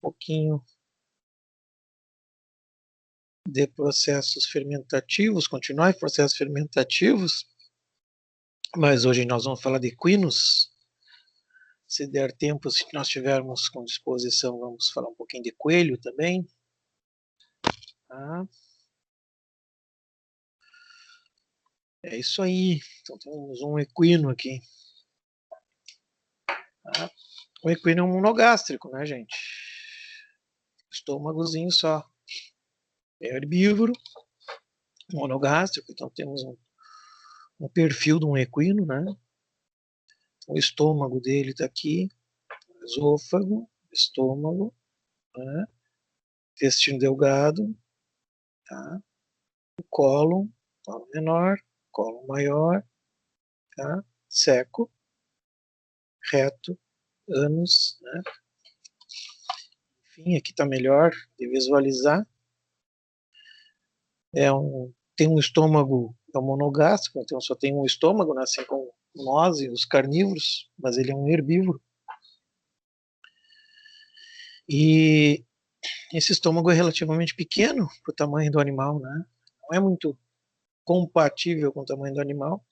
pouquinho de processos fermentativos, continuar em processos fermentativos, mas hoje nós vamos falar de equinos. Se der tempo, se nós tivermos com disposição, vamos falar um pouquinho de coelho também. Tá? É isso aí. Então temos um equino aqui. Tá? O equino é um monogástrico, né, gente? Estômagozinho só. É herbívoro, monogástrico, então temos um perfil de um equino, né? O estômago dele está aqui, esôfago, estômago, né? Intestino delgado, tá? O cólon menor, cólon maior, tá? Seco, reto, ânus, né? Enfim, aqui está melhor de visualizar. Tem um estômago, é um monogástrico, então só tem um estômago, né? Assim como nós e os carnívoros, mas ele é um herbívoro. E esse estômago é relativamente pequeno para o tamanho do animal, né? Não é muito compatível com o tamanho do animal.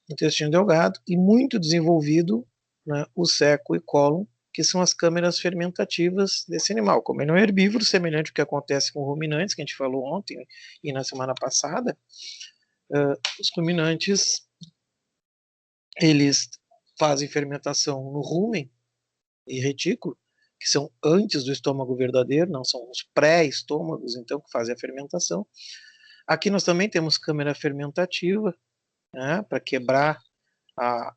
Intestino delgado e muito desenvolvido, né, o seco e cólon, que são as câmeras fermentativas desse animal. Como ele é um herbívoro, semelhante ao que acontece com ruminantes, que a gente falou ontem e na semana passada, os ruminantes, eles fazem fermentação no rumen e retículo, que são antes do estômago verdadeiro, não são os pré-estômagos, então, que fazem a fermentação. Aqui nós também temos câmara fermentativa, né, para quebrar a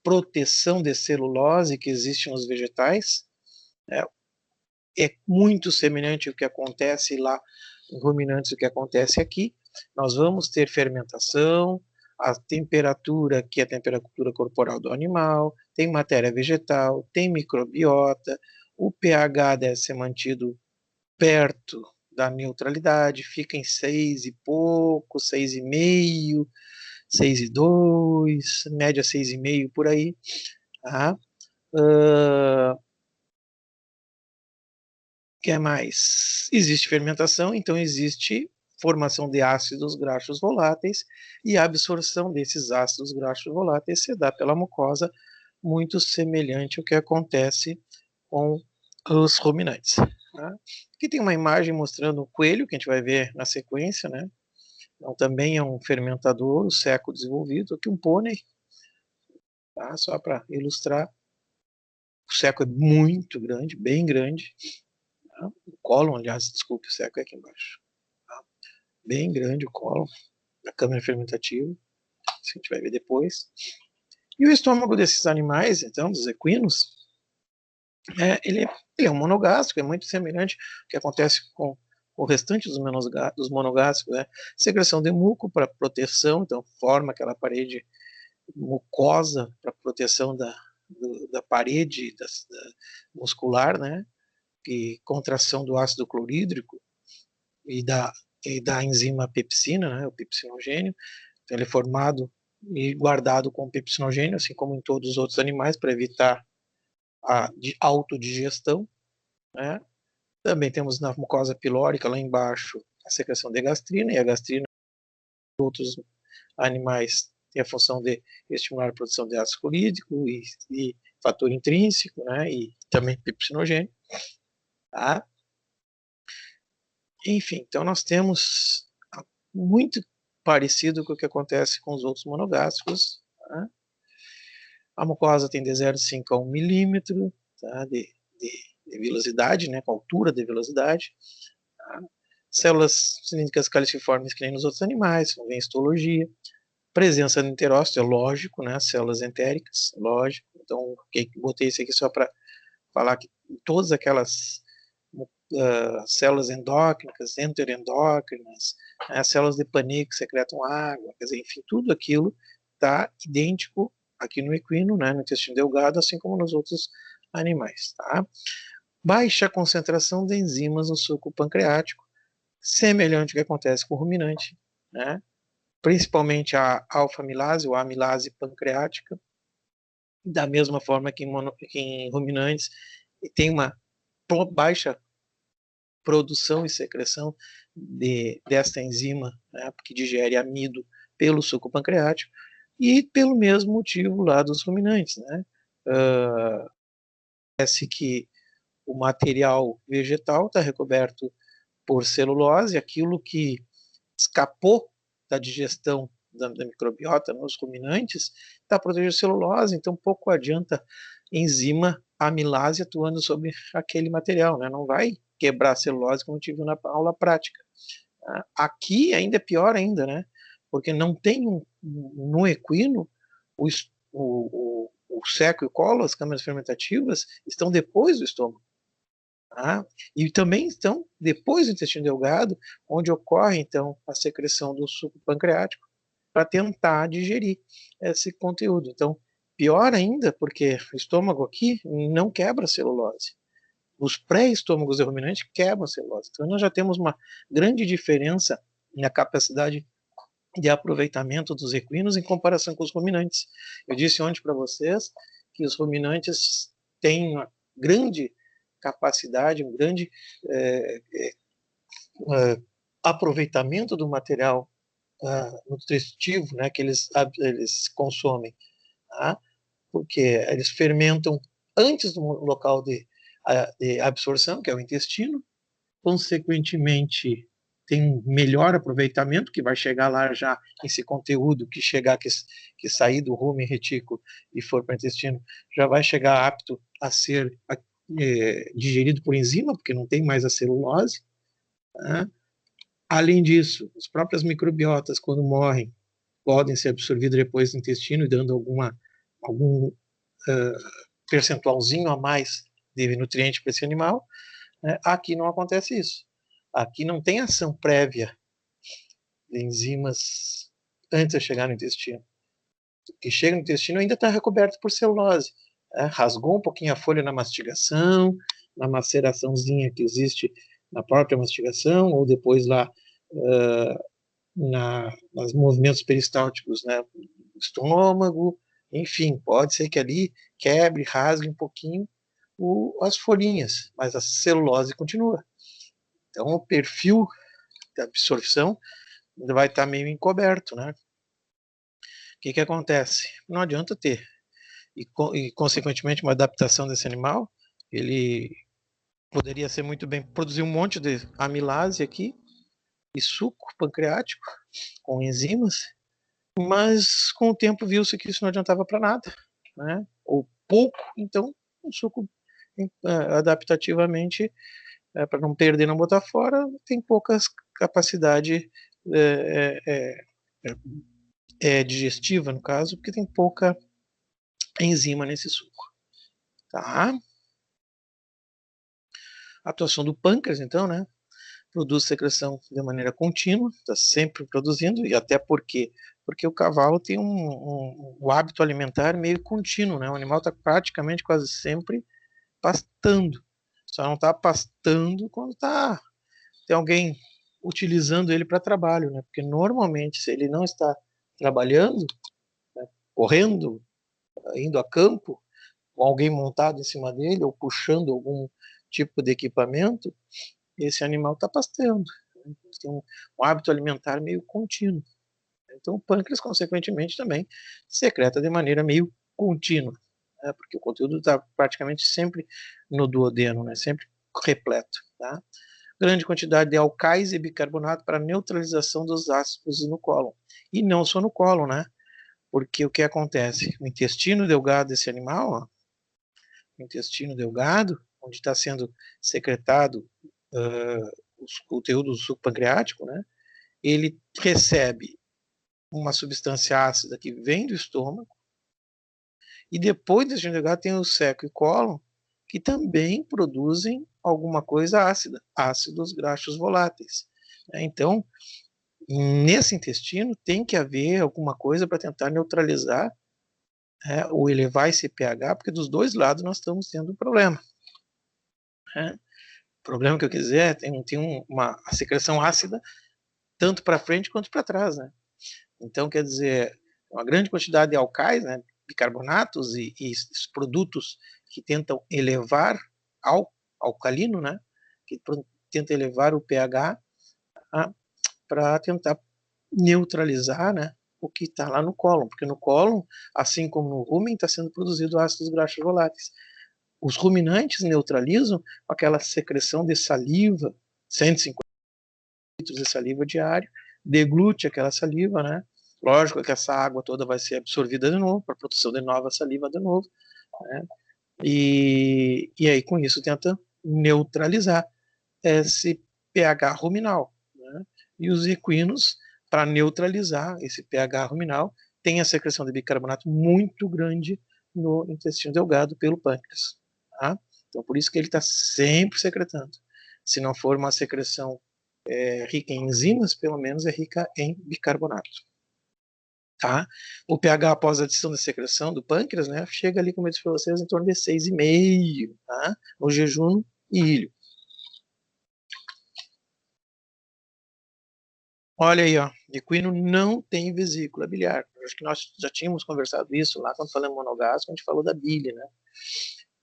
proteção de celulose que existe nos vegetais. É muito semelhante ao que acontece lá em ruminantes, o que acontece aqui. Nós vamos ter fermentação, a temperatura, que é a temperatura corporal do animal, tem matéria vegetal, tem microbiota, o pH deve ser mantido perto da neutralidade, fica em 6 e pouco, 6,5, 6,2, média 6,5 por aí. Tá? Que é mais? Existe fermentação, então existe formação de ácidos graxos voláteis e a absorção desses ácidos graxos voláteis se dá pela mucosa, muito semelhante ao que acontece com os ruminantes. Tá? Aqui tem uma imagem mostrando o coelho, que a gente vai ver na sequência, né? Então, também é um fermentador, o seco desenvolvido, aqui um pônei, tá? Só para ilustrar. O seco é muito grande, bem grande. Tá? O cólon, aliás, desculpe, o seco é aqui embaixo. Tá? Bem grande o cólon da câmara fermentativa, isso a gente vai ver depois. E o estômago desses animais, então, dos equinos, ele é um monogástrico, é muito semelhante ao que acontece com o restante dos monogástricos, né? Secreção de muco para proteção, então forma aquela parede mucosa para proteção da parede da muscular, né? E contração do ácido clorídrico e da enzima pepsina, né? O pepsinogênio. Então ele é formado e guardado com pepsinogênio, assim como em todos os outros animais, para evitar a autodigestão, né? Também temos na mucosa pilórica, lá embaixo, a secreção de gastrina, e a gastrina, em outros animais, tem a função de estimular a produção de ácido clorídrico e fator intrínseco, né? E também pepsinogênio. Tá? Enfim, então nós temos muito parecido com o que acontece com os outros monogástricos. Tá? A mucosa tem de 0,5 a 1 milímetro, tá? de velocidade, né? Com altura de velocidade. Tá? Células cilíndricas caliciformes que nem nos outros animais, não vem histologia. Presença de enterócito, é lógico, né? Células entéricas, lógico. Então, botei isso aqui só para falar que todas aquelas células endócrinas, enteroendócrinas, células de Panay que secretam água, quer dizer, enfim, tudo aquilo está idêntico aqui no equino, né, no intestino delgado, assim como nos outros animais. Tá? Baixa concentração de enzimas no suco pancreático, semelhante ao que acontece com o ruminante, né? Principalmente a alfa-amilase ou a amilase pancreática, da mesma forma que que em ruminantes, tem uma baixa produção e secreção desta enzima, né, que digere amido pelo suco pancreático, e pelo mesmo motivo lá dos ruminantes, né? Parece que o material vegetal está recoberto por celulose, aquilo que escapou da digestão da microbiota nos ruminantes está protegido de celulose, então pouco adianta enzima amilase atuando sobre aquele material, né? Não vai quebrar a celulose como tive na aula prática. Aqui ainda é pior ainda, né? Porque não tem no equino o seco e o colo, as câmaras fermentativas, estão depois do estômago. Tá? E também estão depois do intestino delgado, onde ocorre então a secreção do suco pancreático para tentar digerir esse conteúdo. Então, pior ainda, porque o estômago aqui não quebra a celulose. Os pré-estômagos ruminantes quebram a celulose. Então, nós já temos uma grande diferença na capacidade de aproveitamento dos equinos em comparação com os ruminantes. Eu disse ontem para vocês que os ruminantes têm uma grande capacidade, um grande aproveitamento do material nutritivo, né, que eles consomem, tá? Porque eles fermentam antes do local de absorção, que é o intestino, consequentemente tem um melhor aproveitamento, que vai chegar lá já esse conteúdo que sair do rumen retículo e for para o intestino, já vai chegar apto a ser digerido por enzima, porque não tem mais a celulose. Tá? Além disso, as próprias microbiotas, quando morrem, podem ser absorvidas depois do intestino, dando algum percentualzinho a mais de nutriente para esse animal. Aqui não acontece isso. Aqui não tem ação prévia de enzimas antes de chegar no intestino. O que chega no intestino ainda está recoberto por celulose. Rasgou um pouquinho a folha na mastigação, na maceraçãozinha que existe na própria mastigação, ou depois lá nos movimentos peristálticos, né, do estômago, enfim, pode ser que ali quebre, rasgue um pouquinho as folhinhas, mas a celulose continua. Então, o perfil da absorção vai estar meio encoberto, né? O que acontece? Não adianta ter. E, consequentemente, uma adaptação desse animal, ele poderia ser muito bem, produzir um monte de amilase aqui, e suco pancreático, com enzimas, mas com o tempo viu-se que isso não adiantava para nada, né? Ou pouco, então o suco adaptativamente, para não perder, não botar fora, tem poucas capacidade digestiva, no caso, porque tem pouca enzima nesse suco. Tá? A atuação do pâncreas, então, né? Produz secreção de maneira contínua, está sempre produzindo, e até porque o cavalo tem um hábito alimentar meio contínuo, né? O animal está praticamente quase sempre pastando, só não está pastando quando tem alguém utilizando ele para trabalho, né? Porque normalmente, se ele não está trabalhando, né, correndo, indo a campo, com alguém montado em cima dele ou puxando algum tipo de equipamento, esse animal está pastando. Tem um hábito alimentar meio contínuo. Então, o pâncreas, consequentemente, também secreta de maneira meio contínua, né? Porque o conteúdo está praticamente sempre no duodeno, né? Sempre repleto. Tá? Grande quantidade de alcais e bicarbonato para neutralização dos ácidos no cólon. E não só no cólon, né? Porque o que acontece? O intestino delgado desse animal, ó, o intestino delgado, onde está sendo secretado o conteúdo do suco pancreático, né? Ele recebe uma substância ácida que vem do estômago, e depois do intestino delgado tem o seco e cólon, que também produzem alguma coisa ácida, ácidos graxos voláteis. Então, nesse intestino tem que haver alguma coisa para tentar neutralizar ou elevar esse pH, porque dos dois lados nós estamos tendo um problema. O problema que eu quiser tem uma secreção ácida tanto para frente quanto para trás, né? Então, quer dizer, uma grande quantidade de alcais, né, bicarbonatos e produtos que tentam elevar alcalino, né, que tenta elevar o pH, para tentar neutralizar, né, o que está lá no cólon, porque no cólon, assim como no rumen, está sendo produzido ácidos graxos voláteis. Os ruminantes neutralizam aquela secreção de saliva, 150 litros de saliva diário, deglute aquela saliva, né? Lógico que essa água toda vai ser absorvida de novo, para a produção de nova saliva de novo, né? E aí, com isso, tenta neutralizar esse pH ruminal, né? E os equinos, para neutralizar esse pH ruminal, tem a secreção de bicarbonato muito grande no intestino delgado pelo pâncreas. Tá? Então, por isso que ele está sempre secretando. Se não for uma secreção rica em enzimas, pelo menos é rica em bicarbonato. Tá? O pH após a adição da secreção do pâncreas, né, chega ali, como eu disse para vocês, em torno de 6,5, tá? No jejum e ilho. Olha aí, ó, equino não tem vesícula biliar. Acho que nós já tínhamos conversado isso lá quando falamos monogástrico, a gente falou da bile, né?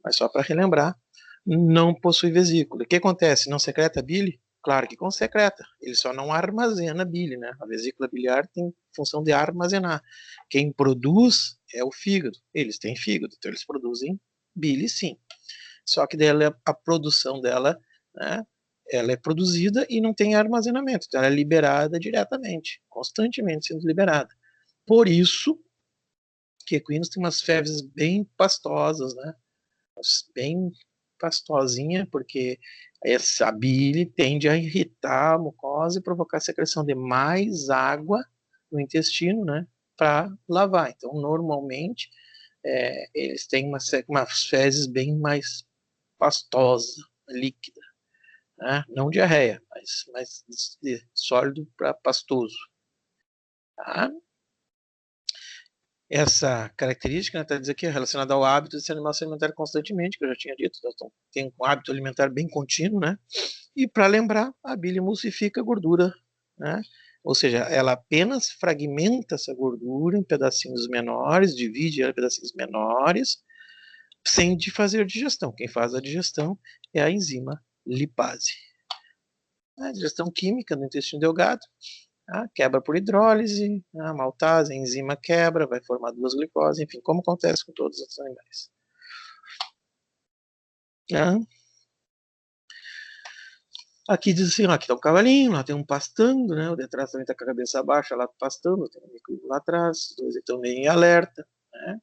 Mas só para relembrar, não possui vesícula. O que acontece? Não secreta bile? Claro que secreta. Ele só não armazena bile, né? A vesícula biliar tem função de armazenar. Quem produz é o fígado. Eles têm fígado, então eles produzem bile, sim. Só que dela, a produção dela, né, ela é produzida e não tem armazenamento, então ela é liberada diretamente, constantemente sendo liberada. Por isso que equinos têm umas fezes bem pastosas, né, bem pastosinha, porque essa bile tende a irritar a mucosa e provocar a secreção de mais água no intestino, né, para lavar. Então, normalmente, eles têm umas fezes bem mais pastosa, líquida, né? Não diarreia, mas de sólido para pastoso. Tá? Essa característica, está dizendo aqui, é relacionada ao hábito de esse animal se alimentar constantemente, que eu já tinha dito, então, tem um hábito alimentar bem contínuo, né? E para lembrar, a bile emulsifica a gordura, né? Ou seja, ela apenas fragmenta essa gordura em pedacinhos menores, divide ela em pedacinhos menores, sem de fazer digestão. Quem faz a digestão é a enzima lipase. A digestão química no intestino delgado, quebra por hidrólise, a maltase, a enzima quebra, vai formar duas glicoses, enfim, como acontece com todos os outros animais. Aqui diz assim, aqui está um cavalinho, lá tem um pastando, né? O de trás também está com a cabeça baixa, lá pastando, tem um equilíbrio lá atrás, os dois estão meio em alerta, né?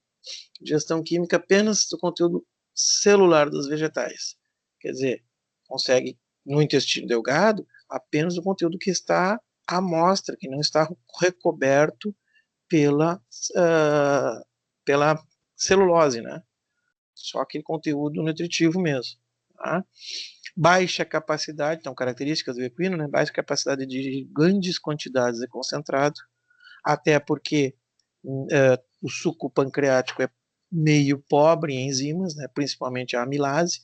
Digestão química apenas do conteúdo celular dos vegetais. Quer dizer, consegue no intestino delgado apenas o conteúdo que está à mostra, que não está recoberto pela celulose, né? Só aquele conteúdo nutritivo mesmo. Tá? Baixa capacidade, então características do equino, né? Baixa capacidade de grandes quantidades de concentrado, até porque o suco pancreático é meio pobre em enzimas, né? Principalmente a amilase.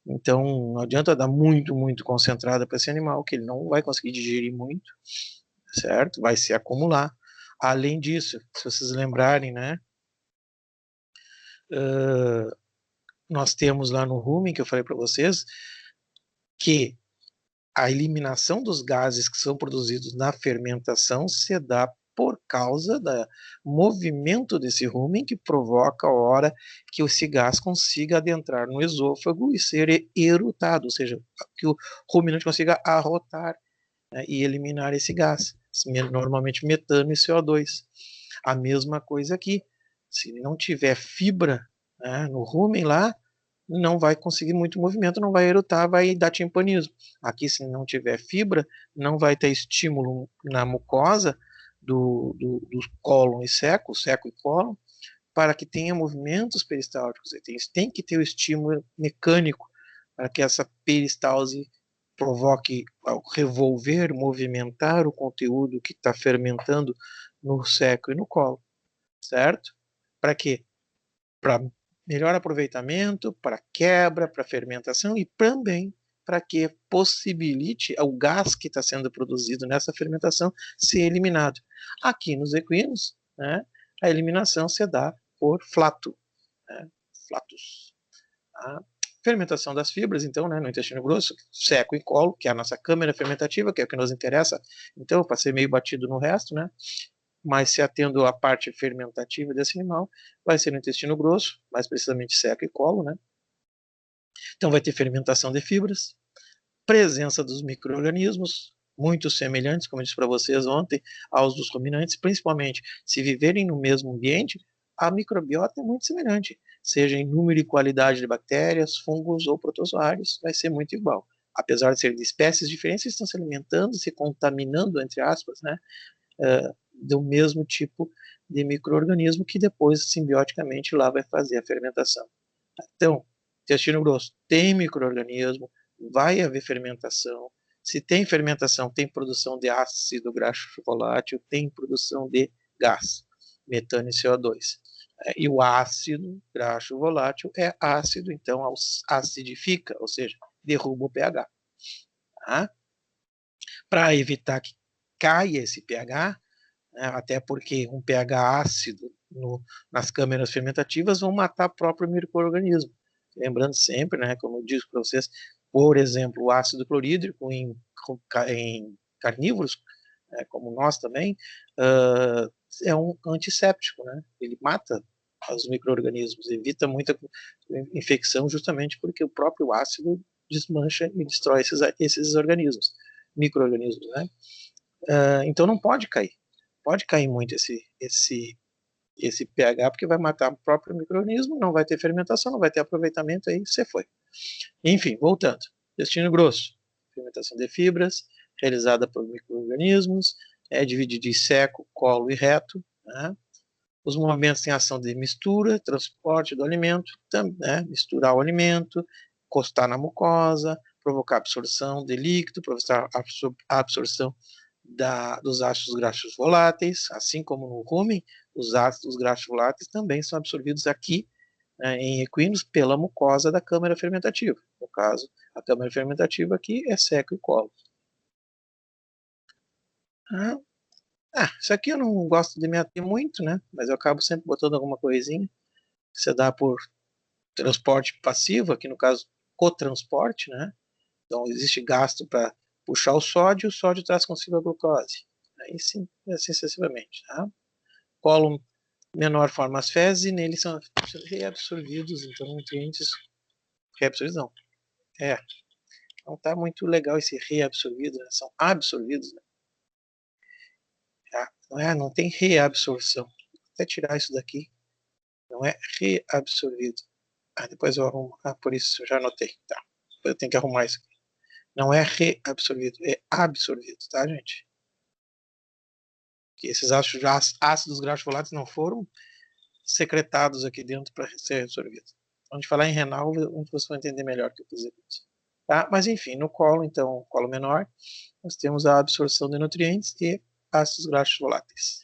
Então, não adianta dar muito concentrada para esse animal, que ele não vai conseguir digerir muito, certo? Vai se acumular. Além disso, se vocês lembrarem, né? Nós temos lá no rumen, que eu falei para vocês, que a eliminação dos gases que são produzidos na fermentação se dá por causa do movimento desse rumen que provoca a hora que esse gás consiga adentrar no esôfago e ser erutado, ou seja, que o ruminante consiga arrotar, né, e eliminar esse gás, normalmente metano e CO2. A mesma coisa aqui, se não tiver fibra, né, no rumen lá, não vai conseguir muito movimento, não vai erutar, vai dar timpanismo. Aqui, se não tiver fibra, não vai ter estímulo na mucosa do cólon e seco e cólon, para que tenha movimentos peristálticos. Tem que ter o estímulo mecânico para que essa peristalse provoque, ao revolver, movimentar o conteúdo que está fermentando no seco e no colo, certo? Para quê? Para melhor aproveitamento, para quebra, para fermentação e também para que possibilite o gás que está sendo produzido nessa fermentação ser eliminado. Aqui nos equinos, né, a eliminação se dá por flato, né? Flatus. A fermentação das fibras, então, né, no intestino grosso, seco e colo, que é a nossa câmara fermentativa, que é o que nos interessa. Então, eu passei meio batido no resto, né? Mas se atendo à parte fermentativa desse animal, vai ser no intestino grosso, mais precisamente seco e colo, né? Então, vai ter fermentação de fibras, presença dos micro-organismos, muito semelhantes, como eu disse para vocês ontem, aos dos ruminantes, principalmente se viverem no mesmo ambiente, a microbiota é muito semelhante, seja em número e qualidade de bactérias, fungos ou protozoários, vai ser muito igual. Apesar de serem de espécies diferentes, estão se alimentando, se contaminando, entre aspas, né, do mesmo tipo de micro-organismo que depois, simbioticamente, lá vai fazer a fermentação. Então, intestino grosso tem micro-organismo, vai haver fermentação. Se tem fermentação, tem produção de ácido graxo volátil, tem produção de gás, metano e CO2. E o ácido graxo volátil é ácido, então acidifica, ou seja, derruba o pH. Tá? Para evitar que caia esse pH, né, até porque um pH ácido nas câmeras fermentativas vão matar o próprio micro-organismo. Lembrando sempre, né, como eu disse para vocês, por exemplo, o ácido clorídrico em carnívoros, como nós também, é um antisséptico, né? Ele mata os micro-organismos, evita muita infecção justamente porque o próprio ácido desmancha e destrói esses organismos, micro-organismos, né? Então não pode cair muito esse pH, porque vai matar o próprio micro-organismo, não vai ter fermentação, não vai ter aproveitamento, aí você foi. Enfim, voltando. Intestino grosso, fermentação de fibras, realizada por micro-organismos, é dividido em seco, colo e reto, né? Os movimentos têm ação de mistura, transporte do alimento, né? Misturar o alimento, encostar na mucosa, provocar absorção de líquido, provocar a absorção dos ácidos graxos voláteis, assim como no rumen, os ácidos graxos voláteis também são absorvidos aqui, né, em equinos pela mucosa da câmara fermentativa. No caso, a câmara fermentativa aqui é seco e colo. Isso aqui eu não gosto de me ater muito, né? Mas eu acabo sempre botando alguma coisinha. Você dá por transporte passivo, aqui no caso, cotransporte, né? Então existe gasto para puxar o sódio traz consigo a glucose. Aí sim, assim sucessivamente, tá? Colo menor forma as fezes e neles são reabsorvidos, então nutrientes reabsorvidos não. Não está muito legal esse reabsorvido, né? São absorvidos, né? Não tem reabsorção. Vou até tirar isso daqui. Não é reabsorvido. Depois eu arrumo. Por isso eu já anotei. Tá. Eu tenho que arrumar isso aqui. Não é reabsorvido, é absorvido, tá, gente? Que esses ácidos graxos voláteis não foram secretados aqui dentro para ser absorvidos. Quando a gente falar em renal, vocês vão entender melhor o que eu quis dizer com isso. Tá? Mas enfim, no colo, então, colo menor, nós temos a absorção de nutrientes e ácidos graxos voláteis.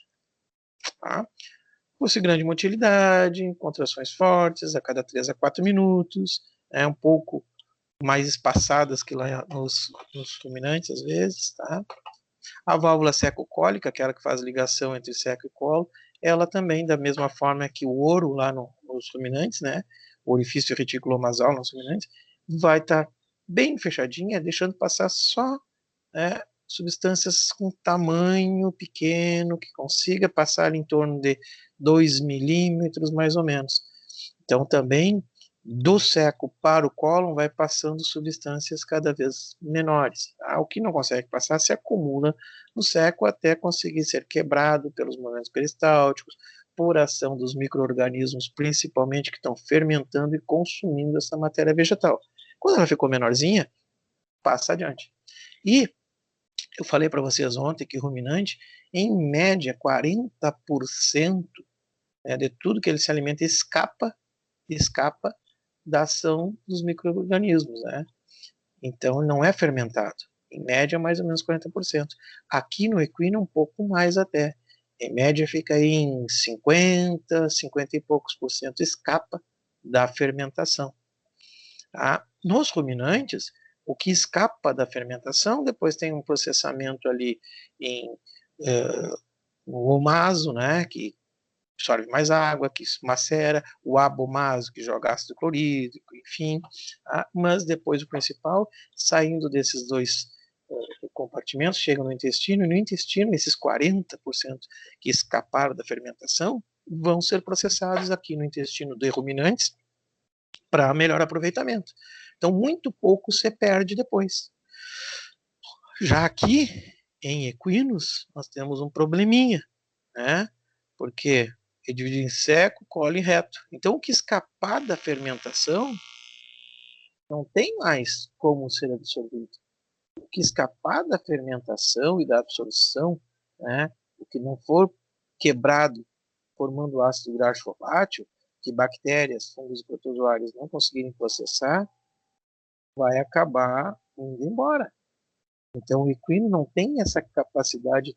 Tá? Possui grande motilidade, contrações fortes a cada 3 a 4 minutos, um pouco mais espaçadas que lá nos ruminantes, às vezes. Tá? A válvula seco-cólica, aquela que faz ligação entre seco e colo, ela também, da mesma forma que o ouro lá nos ruminantes, né, o orifício reticulonasal nos ruminantes, vai estar bem fechadinha, deixando passar só substâncias com tamanho pequeno, que consiga passar em torno de 2 milímetros, mais ou menos. Então, também, do seco para o cólon, vai passando substâncias cada vez menores. O que não consegue passar se acumula no seco até conseguir ser quebrado pelos movimentos peristálticos, por ação dos micro-organismos, principalmente, que estão fermentando e consumindo essa matéria vegetal. Quando ela ficou menorzinha, passa adiante. E eu falei para vocês ontem que ruminante, em média, 40% de tudo que ele se alimenta escapa da ação dos micro-organismos, né? Então, não é fermentado. Em média, mais ou menos 40%. Aqui no equino, um pouco mais até. Em média, fica aí em 50 e poucos por cento escapa da fermentação. Nos ruminantes, o que escapa da fermentação, depois tem um processamento ali em omaso, né, que absorve mais água, que macera, o abomaso, que joga ácido clorídrico, enfim. Mas depois o principal, saindo desses dois compartimentos, chega no intestino, e no intestino, esses 40% que escaparam da fermentação vão ser processados aqui no intestino de ruminantes para melhor aproveitamento. Então, muito pouco se perde depois. Já aqui, em equinos, nós temos um probleminha, né? Porque é dividido em seco, colo e reto. Então, o que escapar da fermentação não tem mais como ser absorvido. O que escapar da fermentação e da absorção, né? O que não for quebrado formando ácido graxo volátil, que bactérias, fungos e protozoários não conseguirem processar, vai acabar indo embora. Então, o equino não tem essa capacidade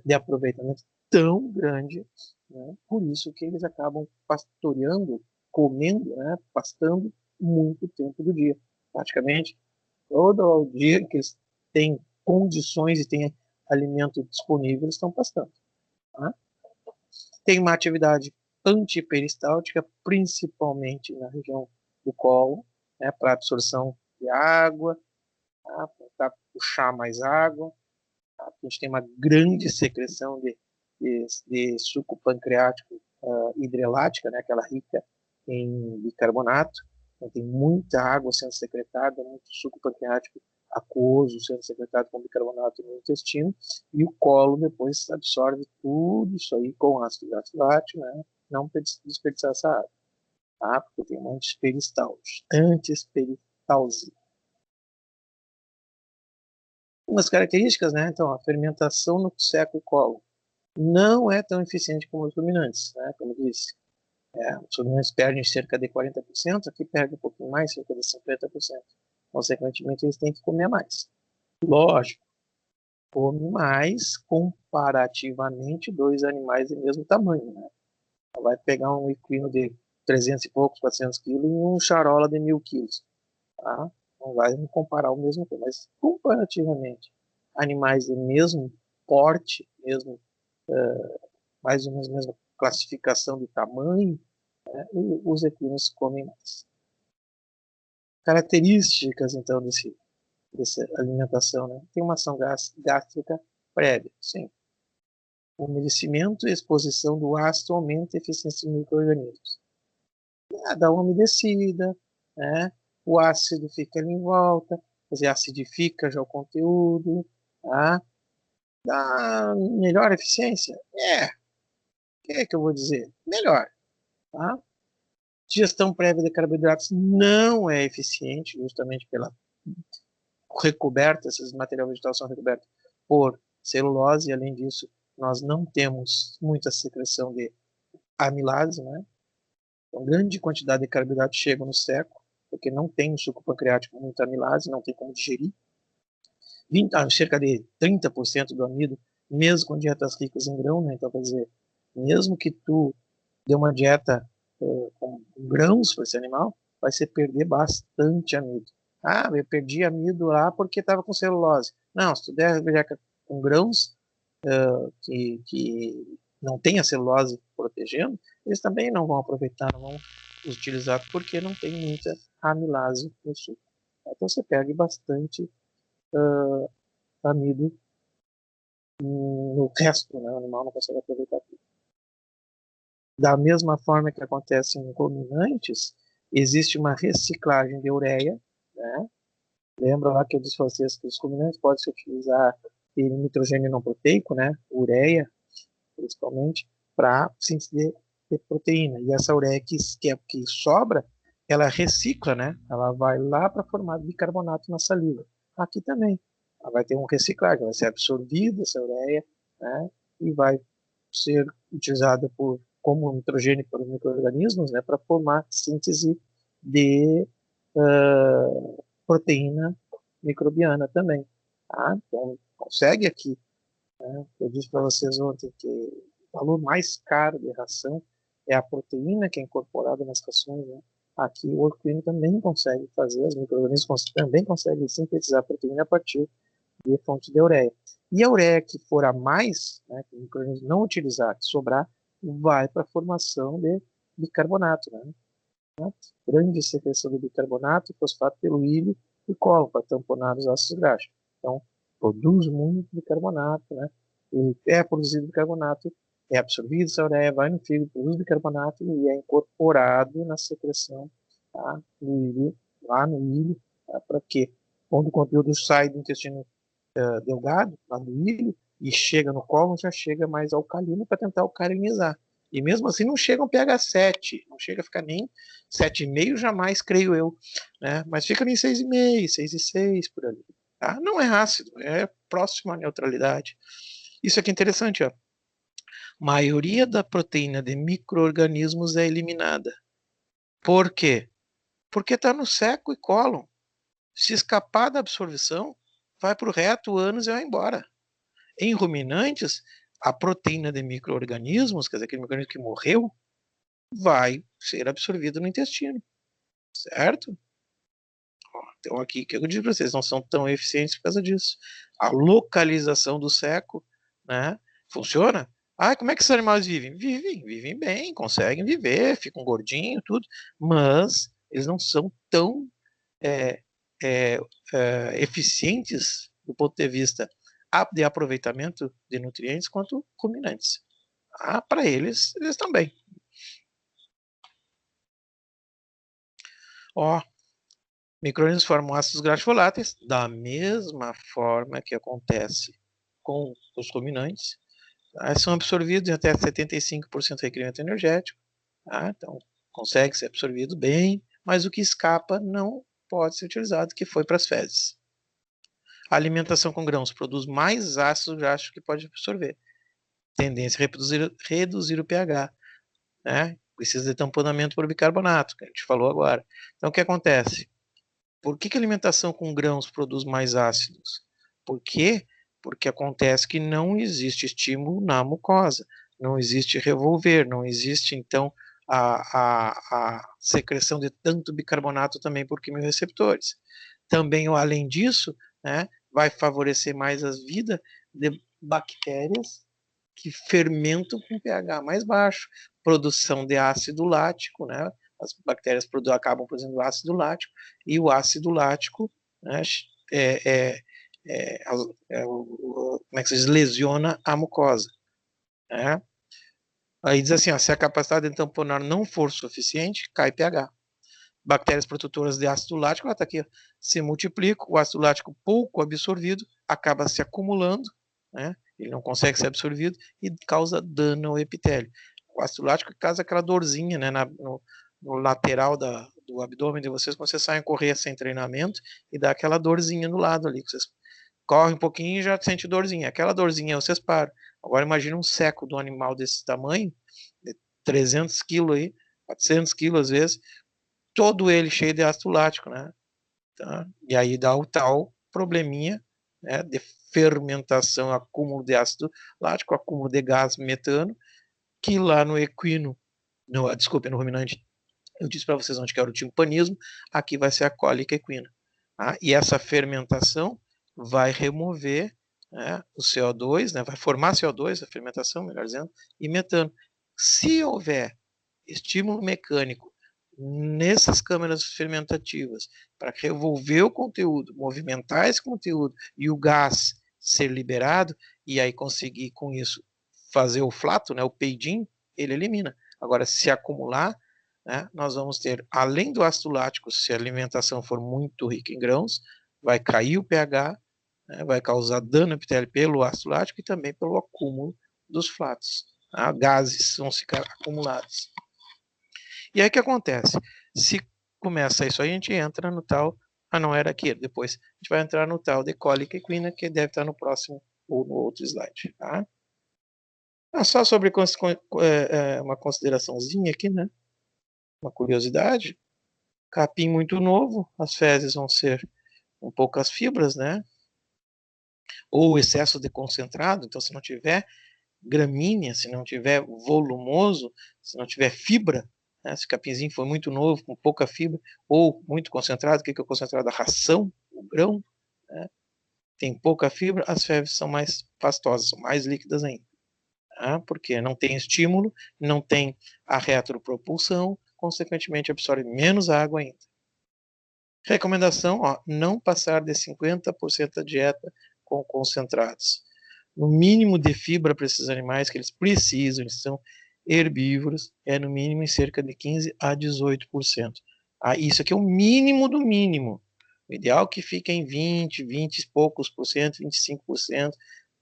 de aproveitamento tão grande, né? Por isso que eles acabam pastoreando, comendo, né? Pastando muito tempo do dia. Praticamente todo o dia que eles têm condições e têm alimento disponível, eles estão pastando. Tá? Tem uma atividade antiperistáltica, principalmente na região do colo, né? Para absorção de água, tá? Para puxar mais água. A gente tem uma grande secreção de suco pancreático hidrelática, né, aquela rica em bicarbonato. Então, tem muita água sendo secretada, muito suco pancreático aquoso sendo secretado com bicarbonato no intestino, e o colo depois absorve tudo isso aí com ácido lático, né, não desperdiçar essa água, tá? Porque tem uma antiesperistalse. Umas características, né? Então, a fermentação no seco e colo não é tão eficiente como os ruminantes, né? Como eu disse, os ruminantes perdem cerca de 40%, aqui perde um pouquinho mais, cerca de 50%. Consequentemente, eles têm que comer mais. Lógico, come mais comparativamente dois animais de mesmo tamanho, né? Vai pegar um equino de 300 e poucos, 400 quilos e um charola de 1.000 quilos, tá? Não vai comparar o mesmo tempo, mas comparativamente, animais do mesmo porte, mesmo mais ou menos a mesma classificação de tamanho, né, e os equinos comem mais. Características, então, dessa alimentação, né? Tem uma ação gástrica prévia, sim. O umedecimento e exposição do ácido aumenta a eficiência dos micro-organismos. Dá uma umedecida, né? O ácido fica ali em volta, quer dizer, acidifica já o conteúdo, tá? Dá melhor eficiência? O que eu vou dizer? Melhor, tá? Digestão prévia de carboidratos não é eficiente, justamente pela recoberta, esses materiais vegetais são recobertos por celulose, e além disso, nós não temos muita secreção de amilase, né? Então, grande quantidade de carboidratos chega no seco, porque não tem no suco pancreático muita amilase, não tem como digerir. Cerca de 30% do amido, mesmo com dietas ricas em grão, né? Então, quer dizer, mesmo que tu dê uma dieta com grãos para esse animal, vai ser perder bastante amido. Eu perdi amido lá porque estava com celulose. Não, se tu der dieta com grãos que não tem a celulose protegendo, eles também não vão aproveitar, não vão utilizar porque não tem muita amilase no suco. Então você perde bastante amido no resto, né? O animal não consegue aproveitar tudo. Da mesma forma que acontece em ruminantes, existe uma reciclagem de ureia, né? Lembra lá que eu disse para vocês que os ruminantes podem se utilizar de nitrogênio não proteico, né? Ureia, principalmente, para síntese de proteína. E essa ureia que sobra, ela recicla, né? Ela vai lá para formar bicarbonato na saliva. Aqui também. Ela vai ter um reciclagem, vai ser absorvida essa ureia, né? E vai ser utilizada como nitrogênio para os micro-organismos, né? Para formar síntese de proteína microbiana também. Tá? Então, consegue aqui. Né? Eu disse para vocês ontem que o valor mais caro de ração é a proteína que é incorporada nas rações. Né? Aqui o equino também consegue fazer, os micro-organismos também conseguem sintetizar a proteína a partir de fonte de ureia. E a ureia que for a mais, né, que o micro-organismo não utilizar, que sobrar, vai para a formação de bicarbonato, né? Grande secreção de bicarbonato e fosfato pelo ilho e colo para tamponar os ácidos graxos. Então, produz muito bicarbonato, né? E é produzido bicarbonato, é absorvido essa ureia, vai no fígado, produz bicarbonato e é incorporado na secreção, tá? No ilho, lá no ilho, tá? Para quê? Quando o conteúdo sai do intestino delgado, lá do ilho, e chega no colo, já chega mais alcalino para tentar alcalinizar. E mesmo assim não chega um pH 7, não chega a ficar nem 7,5 jamais, creio eu, né? Mas fica em 6,5, 6,6 por ali. Tá? Não é ácido, é próximo à neutralidade. Isso aqui é interessante, ó. A maioria da proteína de micro-organismos é eliminada. Por quê? Porque está no seco e cólon. Se escapar da absorção, vai para o reto, ânus e vai embora. Em ruminantes, a proteína de micro-organismos, quer dizer, aquele micro-organismo que morreu, vai ser absorvido no intestino, certo? Então aqui, o que eu digo para vocês, não são tão eficientes por causa disso. A localização do seco, né, funciona. Ah, como é que esses animais vivem? Vivem bem, conseguem viver, ficam gordinhos, tudo, mas eles não são tão é, é, eficientes do ponto de vista de aproveitamento de nutrientes quanto ruminantes. Ah, para eles também. Ó, micro-organismos formam ácidos graxos voláteis da mesma forma que acontece com os ruminantes. Tá? São absorvidos em até 75% do requerimento energético. Tá? Então, consegue ser absorvido bem, mas o que escapa não pode ser utilizado, que foi para as fezes. A alimentação com grãos produz mais ácido graxo que pode absorver. Tendência a reduzir o pH. Né? Precisa de tamponamento por bicarbonato, que a gente falou agora. Então, o que acontece? Por que a alimentação com grãos produz mais ácidos? Por quê? Porque acontece que não existe estímulo na mucosa, não existe revolver, não existe, então, a secreção de tanto bicarbonato também por quimiorreceptores. Também, além disso, né, vai favorecer mais a vida de bactérias que fermentam com pH mais baixo, produção de ácido lático, né? As bactérias acabam produzindo ácido lático, e o ácido lático, né, é, como é que se diz? Lesiona a mucosa. Né? Aí diz assim, ó, se a capacidade de tamponar não for suficiente, cai pH. Bactérias produtoras de ácido lático, está aqui, ó, se multiplicam, o ácido lático pouco absorvido acaba se acumulando, né? Ele não consegue ser absorvido e causa dano ao epitélio. O ácido lático causa aquela dorzinha, né, no lateral do abdômen de vocês, quando vocês saem correr sem treinamento, e dá aquela dorzinha no lado ali, que vocês correm um pouquinho e já sente dorzinha. Aquela dorzinha vocês param. Agora imagina um seco de um animal desse tamanho, de 300 quilos aí, 400 quilos às vezes, todo ele cheio de ácido lático, né? Tá? E aí dá o tal probleminha, né, de fermentação, acúmulo de ácido lático, acúmulo de gás metano, que lá no equino, desculpe, no ruminante, eu disse para vocês onde que era o timpanismo, aqui vai ser a cólica equina. Tá? E essa fermentação vai remover, né, o CO2, né, vai formar CO2, a fermentação, melhor dizendo, e metano. Se houver estímulo mecânico nessas câmeras fermentativas para revolver o conteúdo, movimentar esse conteúdo e o gás ser liberado, e aí conseguir com isso fazer o flato, né, o peidinho, ele elimina. Agora, se acumular, né, nós vamos ter, além do ácido lático, se a alimentação for muito rica em grãos, vai cair o pH, né, vai causar dano ao epitélio pelo ácido lático e também pelo acúmulo dos flatos. Tá? Gases vão ficar acumulados. E aí o que acontece? Se começa isso aí, a gente entra no tal, não era aquilo, depois a gente vai entrar no tal de cólica equina, que deve estar no próximo ou no outro slide. Tá? Só sobre uma consideraçãozinha aqui, né? Uma curiosidade. Capim muito novo, as fezes vão ser com poucas fibras, né? Ou excesso de concentrado, então se não tiver gramínea, se não tiver volumoso, se não tiver fibra, né, se o capinzinho for muito novo, com pouca fibra, ou muito concentrado, o que é o concentrado? Da ração, o grão, né, tem pouca fibra, as fezes são mais pastosas, são mais líquidas ainda. tá? Porque não tem estímulo, não tem a retropropulsão, consequentemente absorve menos água ainda. Recomendação, ó, não passar de 50% da dieta com concentrados. No mínimo de fibra para esses animais que eles precisam, eles são herbívoros, é no mínimo em cerca de 15 a 18%. Ah, isso aqui é o mínimo do mínimo. O ideal é que fique em 20 e poucos por cento, 25%,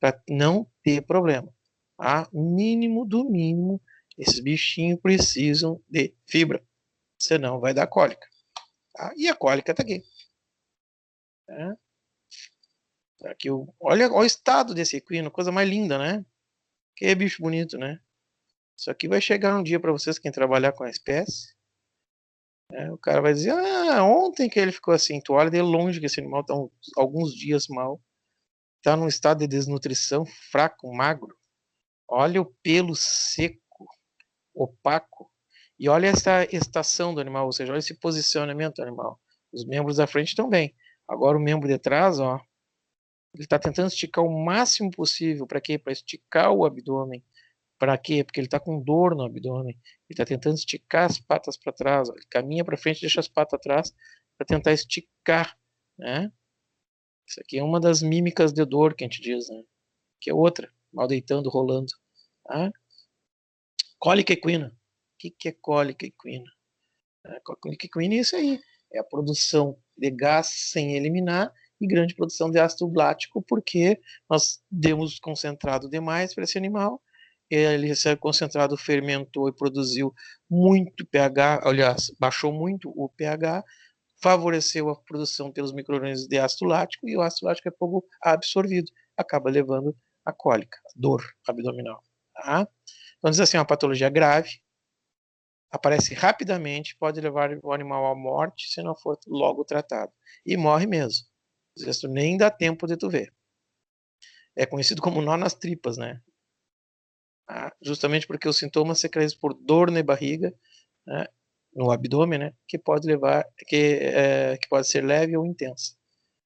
para não ter problema. Ah, mínimo do mínimo, esses bichinhos precisam de fibra, senão vai dar cólica. Tá? E a cólica está aqui. Né? Tá aqui olha o estado desse equino, coisa mais linda, né? Que bicho bonito, né? Isso aqui vai chegar um dia para vocês, quem trabalhar com a espécie. Né? O cara vai dizer, ontem que ele ficou assim. Tu olha de longe que esse animal está alguns dias mal. Está num estado de desnutrição, fraco, magro. Olha o pelo seco, opaco. E olha essa estação do animal, ou seja, olha esse posicionamento do animal. Os membros da frente estão bem. Agora o membro de trás, ó, ele está tentando esticar o máximo possível. Para quê? Para esticar o abdômen. Para quê? Porque ele está com dor no abdômen. Ele está tentando esticar as patas para trás. Ó. Ele caminha para frente, deixa as patas atrás para tentar esticar. Né? Isso aqui é uma das mímicas de dor que a gente diz. Né? Que é outra. Mal deitando, rolando. Tá? Cólica equina. O que é cólica equina? Cólica equina é isso aí. É a produção de gás sem eliminar e grande produção de ácido lático, porque nós demos concentrado demais para esse animal. Ele recebe concentrado, fermentou e produziu muito pH, aliás, baixou muito o pH, favoreceu a produção pelos micro-organismos de ácido lático, e o ácido lático é pouco absorvido, acaba levando a cólica, a dor abdominal. Tá? Então, diz assim, uma patologia grave, aparece rapidamente, pode levar o animal à morte se não for logo tratado. E morre mesmo. Às vezes tu nem dá tempo de tu ver. É conhecido como nó nas tripas, né? Justamente porque os sintomas se caracterizam por dor na barriga, né? No abdômen, né? Que pode levar, que pode ser leve ou intensa.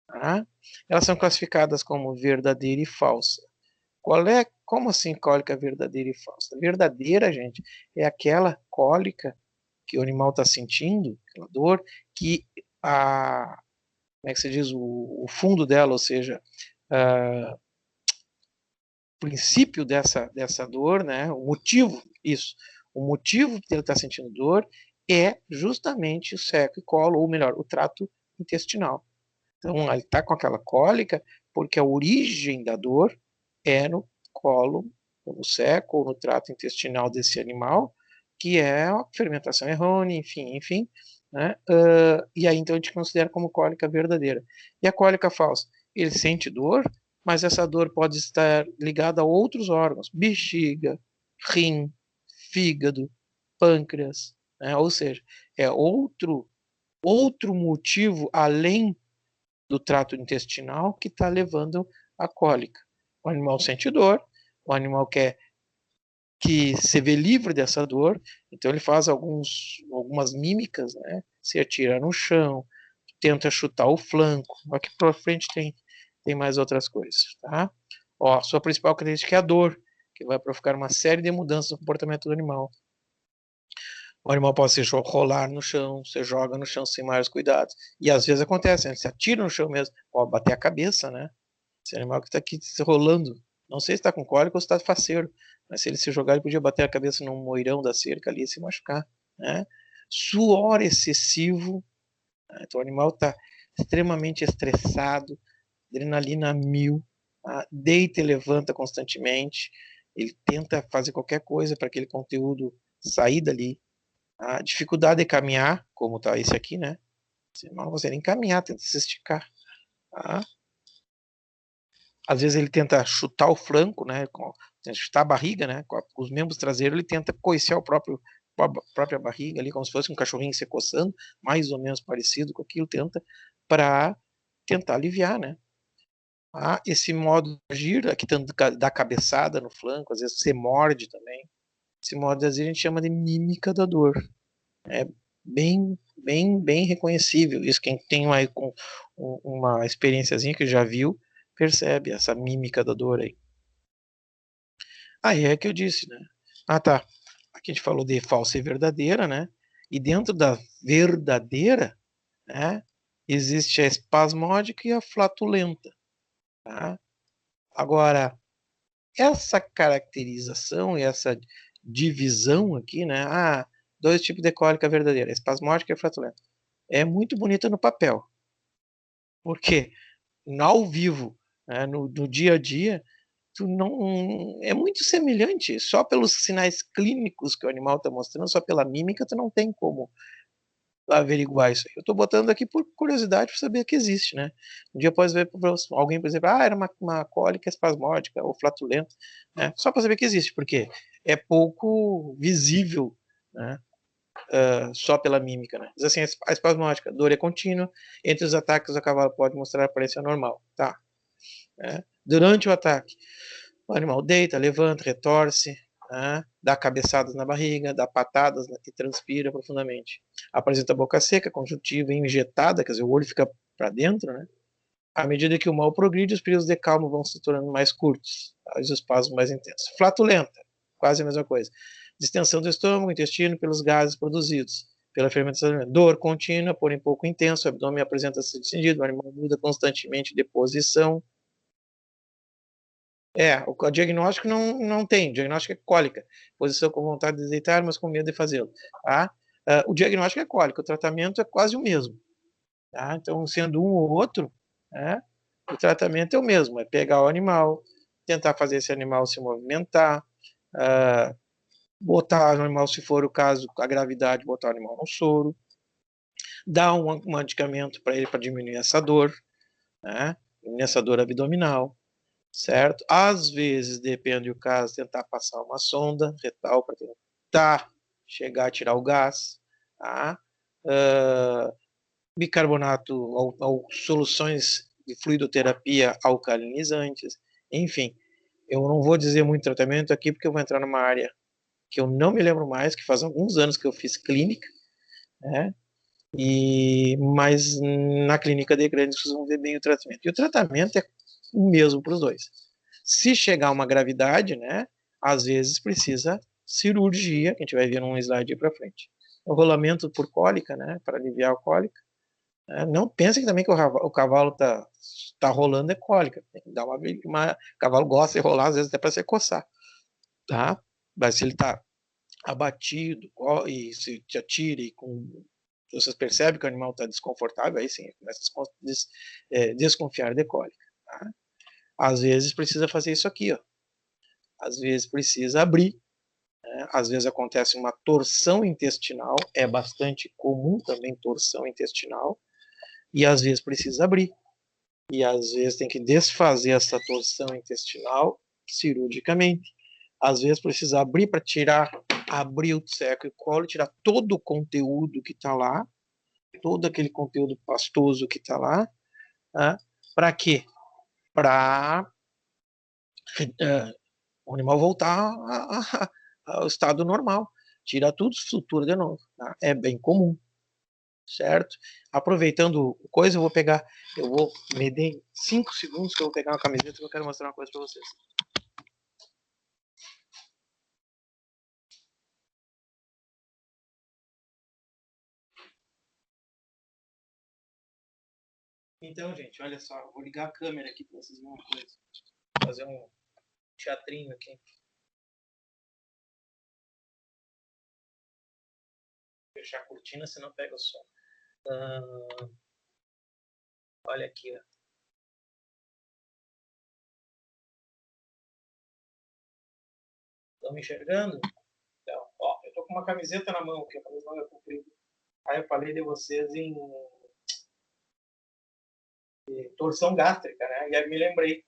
Tá? Elas são classificadas como verdadeira e falsa. Como assim cólica verdadeira e falsa? Verdadeira, gente, é aquela cólica que o animal está sentindo, aquela dor, que como é que se diz, o fundo dela, ou seja, o princípio dessa dor, né, o motivo que ele está sentindo dor é justamente o seco e colo, ou melhor, o trato intestinal. Então, ele está com aquela cólica porque a origem da dor é no colo, ou no seco, ou no trato intestinal desse animal, que é a fermentação errônea, enfim, né? E aí então a gente considera como cólica verdadeira. E a cólica falsa? Ele sente dor, mas essa dor pode estar ligada a outros órgãos, bexiga, rim, fígado, pâncreas, né? Ou seja, é outro motivo além do trato intestinal que está levando a cólica. O animal sente dor, o animal quer que se vê livre dessa dor, então ele faz algumas mímicas, né? Se atira no chão, tenta chutar o flanco. Aqui para frente tem mais outras coisas, tá? Ó, sua principal característica é a dor, que vai provocar uma série de mudanças no comportamento do animal. O animal pode se rolar no chão, você joga no chão sem maiores cuidados. E às vezes acontece, ele se atira no chão mesmo, pode bater a cabeça, né? Esse animal que está aqui se rolando. Não sei se está com cólica ou se está faceiro, mas se ele se jogar, ele podia bater a cabeça num moirão da cerca ali e se machucar. Né? Suor excessivo, né? Então o animal está extremamente estressado, adrenalina a mil, tá? Deita e levanta constantemente, ele tenta fazer qualquer coisa para aquele conteúdo sair dali. A dificuldade de caminhar, como está esse aqui, né? Esse animal não consegue nem caminhar, tenta se esticar. Tá? Às vezes ele tenta chutar o flanco, né? Tenta chutar a barriga, né? Com os membros traseiros, ele tenta coicear a própria barriga ali, como se fosse um cachorrinho se coçando, mais ou menos parecido com aquilo, tenta para tentar aliviar, né? Esse modo de agir, aqui da cabeçada no flanco, às vezes você morde também. Esse modo de agir a gente chama de mímica da dor. É bem reconhecível. Isso quem tem uma experiênciazinha que já viu, percebe essa mímica da dor aí. Aí é que eu disse, né? Ah, tá. Aqui a gente falou de falsa e verdadeira, né? E dentro da verdadeira, né, existe a espasmódica e a flatulenta, tá? Agora, essa caracterização e essa divisão aqui, né? Ah, dois tipos de cólica verdadeira, espasmódica e flatulenta. É muito bonita no papel. Porque ao vivo, né, no dia a dia, tu não é muito semelhante. Só pelos sinais clínicos que o animal está mostrando, só pela mímica, tu não tem como averiguar isso aí. Eu estou botando aqui por curiosidade para saber que existe, né? Um dia pode ver alguém, por exemplo, era uma cólica espasmódica ou flatulenta, né? Só para saber que existe, porque é pouco visível, né? Só pela mímica, né? Diz assim, a espasmódica, dor é contínua, entre os ataques o cavalo pode mostrar aparência normal, tá? Durante o ataque, o animal deita, levanta, retorce, né? Dá cabeçadas na barriga, dá patadas, né? E transpira profundamente. Apresenta boca seca, conjuntiva injetada, quer dizer, o olho fica para dentro, né? À medida que o mal progride, os períodos de calma vão se tornando mais curtos, os espasmos mais intensos. Flatulenta, quase a mesma coisa. Distensão do estômago, intestino pelos gases produzidos, pela fermentação. Dor contínua, porém pouco intenso, o abdômen apresenta-se distendido, o animal muda constantemente de posição. O diagnóstico não tem, o diagnóstico é cólica, posição com vontade de deitar, mas com medo de fazê-lo. Tá? O diagnóstico é cólica, o tratamento é quase o mesmo. Tá? Então, sendo um ou outro, né, o tratamento é o mesmo, é pegar o animal, tentar fazer esse animal se movimentar, botar o animal, se for o caso, a gravidade, botar o animal no soro, dar um medicamento para ele para diminuir essa dor, né, diminuir essa dor abdominal, certo? Às vezes, depende do caso, tentar passar uma sonda retal para tentar chegar a tirar o gás, tá? Bicarbonato ou soluções de fluidoterapia alcalinizantes, enfim. Eu não vou dizer muito tratamento aqui porque eu vou entrar numa área que eu não me lembro mais, que faz alguns anos que eu fiz clínica, né? Mas na clínica de grandes vocês vão ver bem o tratamento. E o tratamento é o mesmo para os dois. Se chegar a uma gravidade, né, às vezes precisa cirurgia, que a gente vai ver num slide para frente. O rolamento por cólica, né, para aliviar a cólica. Não pensem também que o cavalo tá rolando é cólica. Tem que dar o cavalo gosta de rolar, às vezes até para se coçar. Tá? Mas se ele está abatido e se te atira e vocês percebem que o animal está desconfortável, aí sim, começa a desconfiar de cólica. Tá? Às vezes precisa fazer isso aqui, ó. Às vezes precisa abrir, né? Às vezes acontece uma torção intestinal, é bastante comum também torção intestinal, e às vezes precisa abrir. E às vezes tem que desfazer essa torção intestinal cirurgicamente. Às vezes precisa abrir para abrir o seco e colo, tirar todo o conteúdo que está lá, todo aquele conteúdo pastoso que está lá, né? Para quê? Para o animal voltar ao estado normal. Tira tudo, estrutura de novo. Tá? É bem comum, certo? Aproveitando coisa, eu vou me dê 5 segundos que eu vou pegar uma camiseta que eu quero mostrar uma coisa para vocês. Então, gente, olha só, eu vou ligar a câmera aqui para vocês verem uma coisa. Vou fazer um teatrinho aqui. Fechar a cortina, senão pega o som. Olha aqui, ó. Estão me enxergando? Então, ó, eu tô com uma camiseta na mão, que a camisa não é comprida. Aí eu falei de vocês em torção gástrica, né? E aí me lembrei.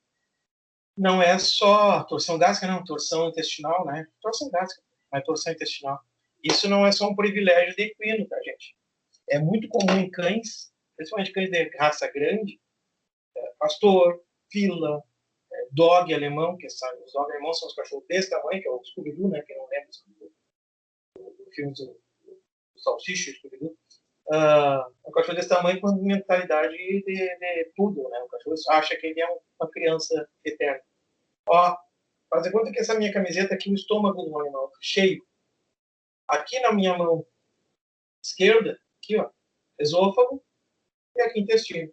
Não é só torção gástrica, não, torção intestinal, né? Torção gástrica, mas torção intestinal. Isso não é só um privilégio de equino, tá, gente? É muito comum em cães, principalmente cães de raça grande, pastor, fila, dog alemão, que sabe, os dog alemãos são os cachorros desse tamanho, que é o Scooby-Doo, né? Que não lembra do filme do Salsicha, Scooby-Doo. Um cachorro desse tamanho com mentalidade de tudo, né? O cachorro acha que ele é uma criança eterna. Ó, Faz de conta que essa minha camiseta aqui, o estômago do animal, cheio. Aqui na minha mão esquerda, aqui, ó, esôfago, e aqui intestino.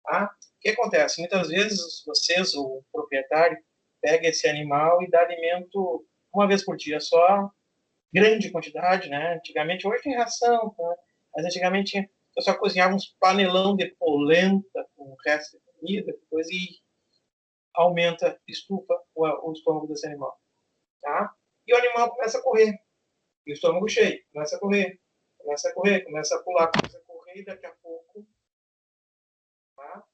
Tá? O que acontece? Muitas vezes vocês, o proprietário, pega esse animal e dá alimento uma vez por dia só, grande quantidade, né? Antigamente, hoje tem ração, tá? Mas antigamente tinha, eu só cozinhava uns panelão de polenta com o resto de comida, depois e aumenta, estufa o estômago desse animal, tá? E o animal começa a correr, e o estômago cheio, começa a correr, começa a correr, começa a pular, começa a correr, e daqui a pouco, tá?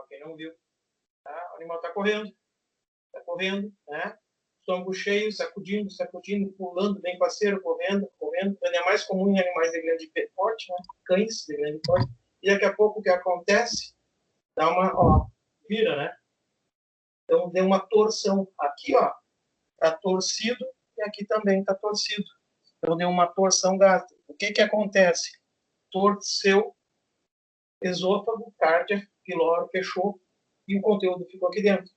Quem não viu, tá? O animal está correndo, né? Estômago cheio, sacudindo, sacudindo, pulando, bem parceiro, correndo, correndo. Ele é mais comum em animais de grande porte, né? Cães de grande porte. E daqui a pouco o que acontece? Dá uma, ó, vira, né? Então deu uma torção. Aqui, ó, tá torcido e aqui também tá torcido. Então deu uma torção gástrica. O que que acontece? Torceu esôfago, cárdia, piloro, fechou e o conteúdo ficou aqui dentro.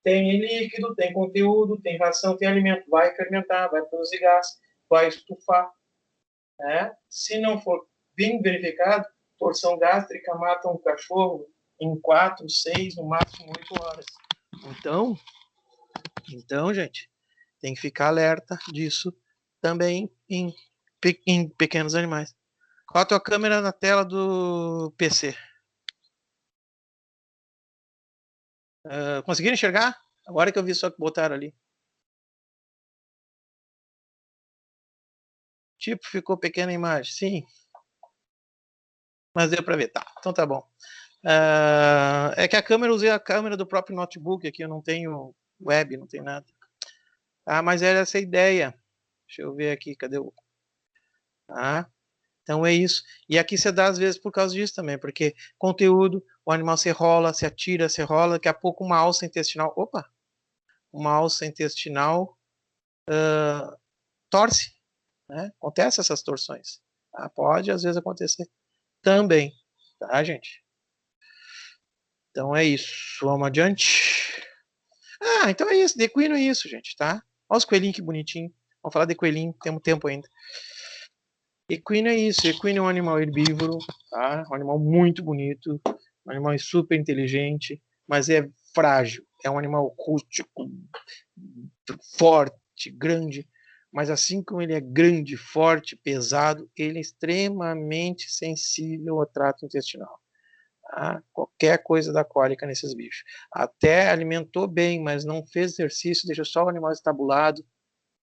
Tem líquido, tem conteúdo, tem ração, tem alimento. Vai fermentar, vai produzir gás, vai estufar. Né? Se não for bem verificado, torção gástrica mata um cachorro em 4, 6, no máximo 8 horas. Então, gente, tem que ficar alerta disso também em pequenos animais. Qual a tua câmera na tela do PC? Conseguiram enxergar? Agora que eu vi só que botaram ali. Tipo, ficou pequena a imagem. Sim. Mas deu para ver. Tá, então tá bom. É que a câmera, eu usei a câmera do próprio notebook aqui, eu não tenho web, não tem nada. Ah, mas era essa a ideia. Deixa eu ver aqui, cadê o... Ah, então é isso. E aqui você dá às vezes por causa disso também, porque conteúdo, o animal se rola, se atira, se rola, daqui a pouco uma alça intestinal, opa, uma alça intestinal torce, né? Acontece essas torções. Tá? Pode às vezes acontecer também, tá, gente? Então é isso. Vamos adiante. Ah, então é isso. De equino é isso, gente, tá? Olha os coelhinhos que bonitinho. Vamos falar de coelhinho, temos tempo ainda. Equino é isso. Equino é um animal herbívoro, tá? Um animal muito bonito, um animal super inteligente, mas é frágil. É um animal rústico, forte, grande. Mas assim como ele é grande, forte, pesado, ele é extremamente sensível ao trato intestinal. Tá? Qualquer coisa da cólica nesses bichos. Até alimentou bem, mas não fez exercício, deixou só o animal estabulado,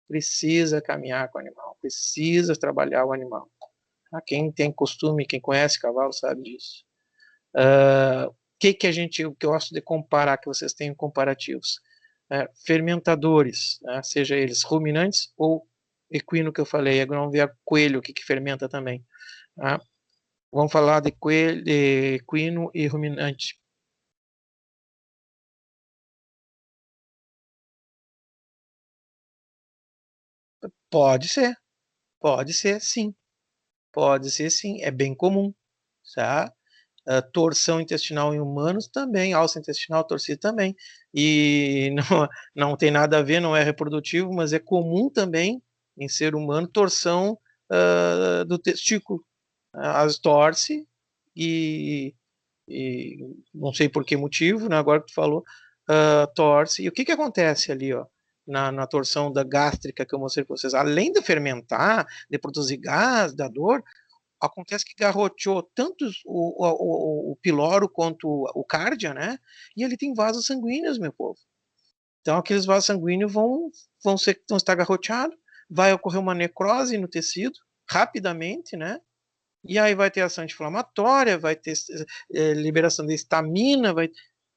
precisa caminhar com o animal, precisa trabalhar o animal. Tá? Quem tem costume, quem conhece cavalo sabe disso. O que a gente, eu gosto de comparar, que vocês tenham comparativos? Fermentadores, né? Seja eles ruminantes ou equino que eu falei, agora vamos ver coelho, o que fermenta também. Tá? Vamos falar de coelho, de equino e ruminante. Pode ser, pode ser sim, pode ser sim, é bem comum, tá? Torção intestinal em humanos também, alça intestinal torcida também, e não tem nada a ver, não é reprodutivo, mas é comum também em ser humano torção do testículo. As torce e não sei por que motivo, né, agora que tu falou, torce. E o que que acontece ali, ó, na torção da gástrica que eu mostrei para vocês? Além de fermentar, de produzir gás, da dor, acontece que garroteou tanto o piloro quanto o cárdia, né? E ele tem vasos sanguíneos, meu povo. Então, aqueles vasos sanguíneos vão estar garroteados, vai ocorrer uma necrose no tecido, rapidamente, né? E aí vai ter ação anti-inflamatória, vai ter liberação de histamina,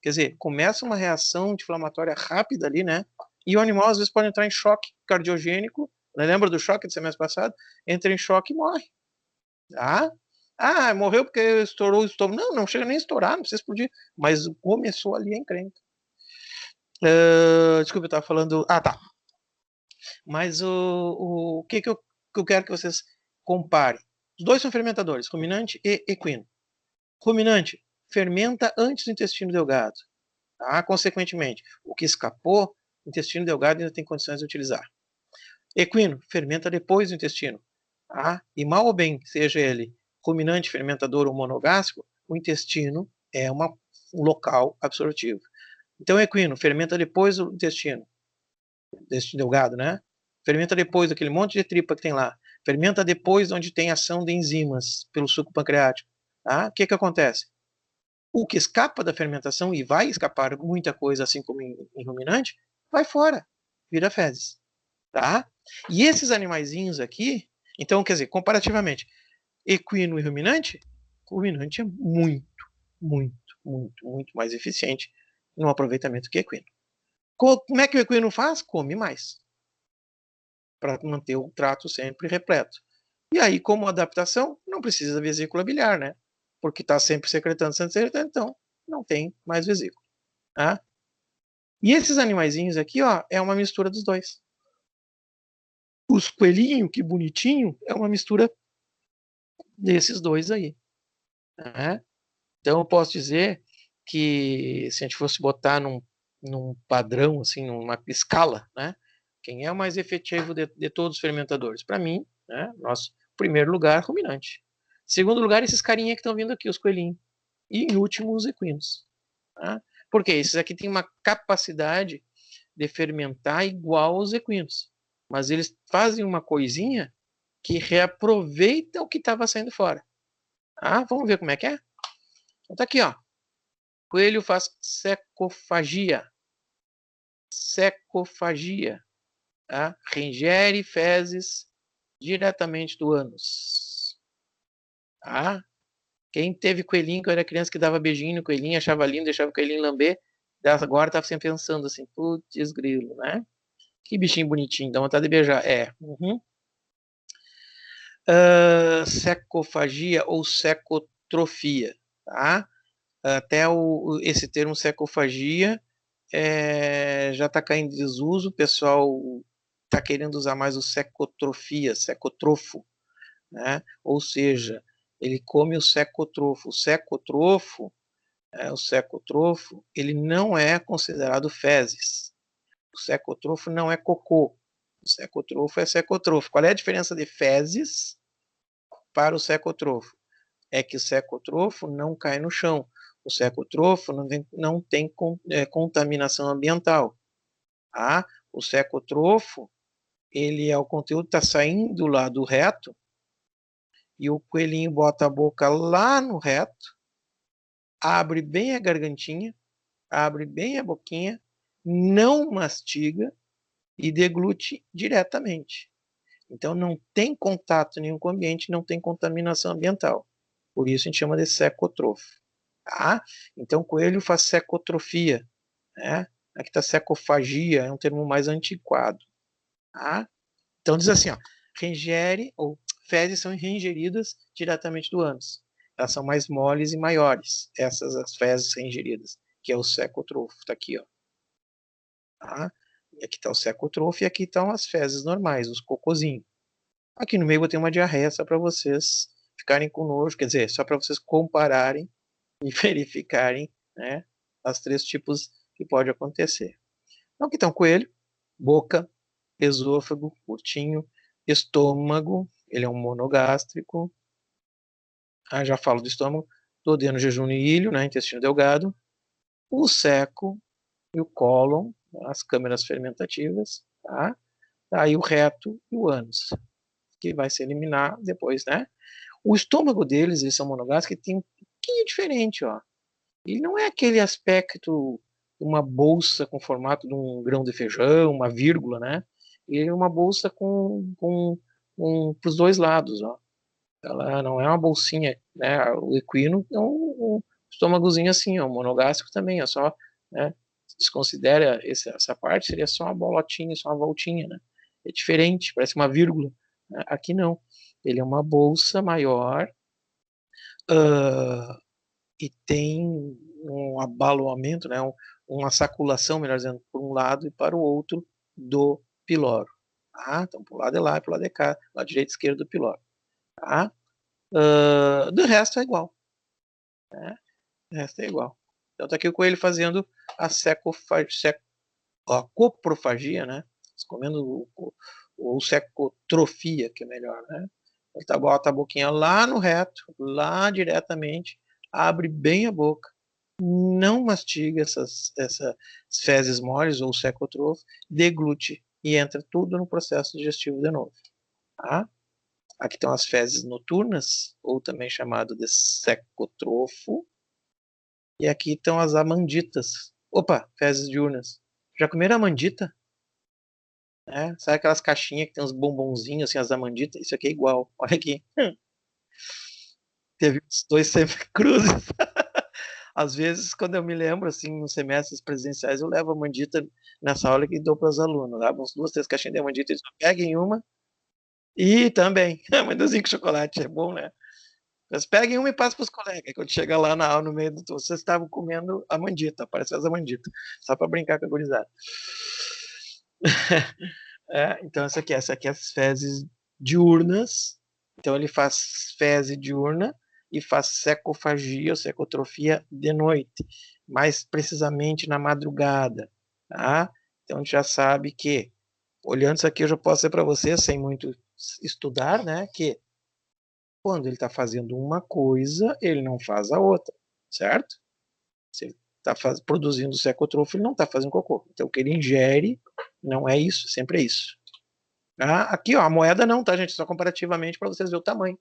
quer dizer, começa uma reação anti-inflamatória rápida ali, né? E o animal às vezes pode entrar em choque cardiogênico, lembra do choque do semestre passado? Entra em choque e morre, tá? Ah, morreu porque estourou o estômago. Não, não chega nem a estourar, não precisa explodir, mas começou ali a encrenca. Desculpa, eu estava falando... Ah, tá. Mas o que eu quero que vocês comparem? Os dois são fermentadores, ruminante e equino. Ruminante fermenta antes do intestino delgado. Tá? Consequentemente, o que escapou, o intestino delgado ainda tem condições de utilizar. Equino, fermenta depois do intestino. Tá? E mal ou bem, seja ele ruminante, fermentador ou monogástrico, o intestino é um local absortivo. Então, equino, fermenta depois do intestino delgado, né? Fermenta depois daquele monte de tripa que tem lá. Fermenta depois onde tem ação de enzimas pelo suco pancreático. Tá? O que acontece? O que escapa da fermentação, e vai escapar muita coisa, assim como em ruminante, vai fora, vira fezes. Tá? E esses animaizinhos aqui, então, quer dizer, comparativamente, equino e ruminante, o ruminante é muito, muito, muito, muito mais eficiente no aproveitamento que equino. Como é que o equino faz? Come mais, para manter o trato sempre repleto. E aí, como adaptação, não precisa da vesícula biliar, né? Porque está sempre secretando, então não tem mais vesícula. Tá? E esses animaizinhos aqui, ó, é uma mistura dos dois. Os coelhinhos, que bonitinho, é uma mistura desses dois aí. Né? Então, eu posso dizer que se a gente fosse botar num padrão, assim, numa escala, né? Quem é o mais efetivo de todos os fermentadores? Para mim, né? Nosso primeiro lugar, ruminante. Segundo lugar, esses carinha que estão vindo aqui, os coelhinhos. E em último, os equinos. Tá? Porque esses aqui têm uma capacidade de fermentar igual aos equinos. Mas eles fazem uma coisinha que reaproveita o que estava saindo fora. Ah, vamos ver como é que é? Então tá aqui, ó. Coelho faz secofagia. Secofagia. Tá? Reingere fezes diretamente do ânus. Tá? Quem teve coelhinho, quando era criança, que dava beijinho no coelhinho, achava lindo, deixava o coelhinho lamber, agora tá sempre pensando assim, putz grilo, né? Que bichinho bonitinho, dá vontade de beijar. É. Uhum. Secofagia ou secotrofia, tá? Até esse termo secofagia já está caindo em desuso, o pessoal está querendo usar mais o secotrofia, secotrofo, né? Ou seja, ele come o secotrofo. O secotrofo, ele não é considerado fezes. O secotrofo não é cocô. O secotrofo é secotrofo. Qual é a diferença de fezes para o secotrofo? É que o secotrofo não cai no chão. O secotrofo não tem contaminação ambiental. Tá? O secotrofo, ele é o conteúdo que está saindo lá do reto e o coelhinho bota a boca lá no reto, abre bem a gargantinha, abre bem a boquinha, não mastiga e deglute diretamente. Então não tem contato nenhum com o ambiente, não tem contaminação ambiental. Por isso a gente chama de secotrofo. Tá? Então o coelho faz secotrofia. Né? Aqui está secofagia, é um termo mais antiquado. Tá? Então diz assim, ó, reingere, ou fezes são reingeridas diretamente do ânus. Elas são mais moles e maiores, essas as fezes reingeridas, que é o secotrofo, está aqui, ó. Tá? E aqui está o secotrofo e aqui estão as fezes normais, os cocôzinhos. Aqui no meio eu tenho uma diarreia só para vocês ficarem com nojo, quer dizer, só para vocês compararem e verificarem, né, os três tipos que pode acontecer. Então aqui está um coelho, boca, esôfago, curtinho, estômago, ele é um monogástrico. Já falo do estômago, duodeno, jejum e ilho, né, intestino delgado, o seco e o cólon, as câmeras fermentativas, tá? Aí o reto e o ânus, que vai se eliminar depois, né? O estômago deles, eles são monogástricos, que tem um pouquinho diferente, ó. Ele não é aquele aspecto de uma bolsa com formato de um grão de feijão, uma vírgula, né? Ele é uma bolsa para os dois lados, ó. Ela não é uma bolsinha, né? O equino é um estômagozinho assim, ó, o monogástrico também, é só, né? Se considera essa parte, seria só uma bolotinha, só uma voltinha, né? É diferente, parece uma vírgula. Né? Aqui não. Ele é uma bolsa maior e tem um abaloamento, né? Uma saculação, melhor dizendo, por um lado e para o outro do piloro. Tá? Então, para o lado é lá, para o lado é cá, lado direito e esquerdo do piloro. Tá? Do resto é igual. Né? O resto é igual. Então tá aqui o coelho fazendo a coprofagia, né? Comendo ou secotrofia, que é melhor, né? Ele bota a boquinha lá no reto, lá diretamente, abre bem a boca, não mastiga essas fezes moles ou secotrofo, deglute e entra tudo no processo digestivo de novo. Tá? Aqui estão as fezes noturnas, ou também chamado de secotrofo, e aqui estão as amanditas. Opa, fezes diurnas. Já comeram amandita? É, sabe aquelas caixinhas que tem uns bombonzinhos, assim, as amanditas? Isso aqui é igual. Olha aqui. Teve os dois semicruzes. Às vezes, quando eu me lembro, assim, nos semestres presenciais, eu levo a mandita nessa aula e dou para os alunos. Dá uns 2, 3 caixinhas de mandita, eles peguem uma. E também, amendozinho com chocolate, é bom, né? Mas peguem uma e passem para os colegas. Quando chega lá na aula, no meio do... Vocês estavam comendo a mandita, parece as mandita. Só para brincar com a gurizada. Então, essa aqui é as fezes diurnas. Então, ele faz fezes diurna e faz secofagia ou secotrofia de noite, mais precisamente na madrugada. Tá? Então, a gente já sabe que, olhando isso aqui, eu já posso dizer para você, sem muito estudar, né, que quando ele está fazendo uma coisa, ele não faz a outra, certo? Se ele está produzindo secotrofo, ele não está fazendo cocô. Então, o que ele ingere não é isso, sempre é isso. Aqui, ó, a moeda não, tá, gente? Só comparativamente para vocês verem o tamanho.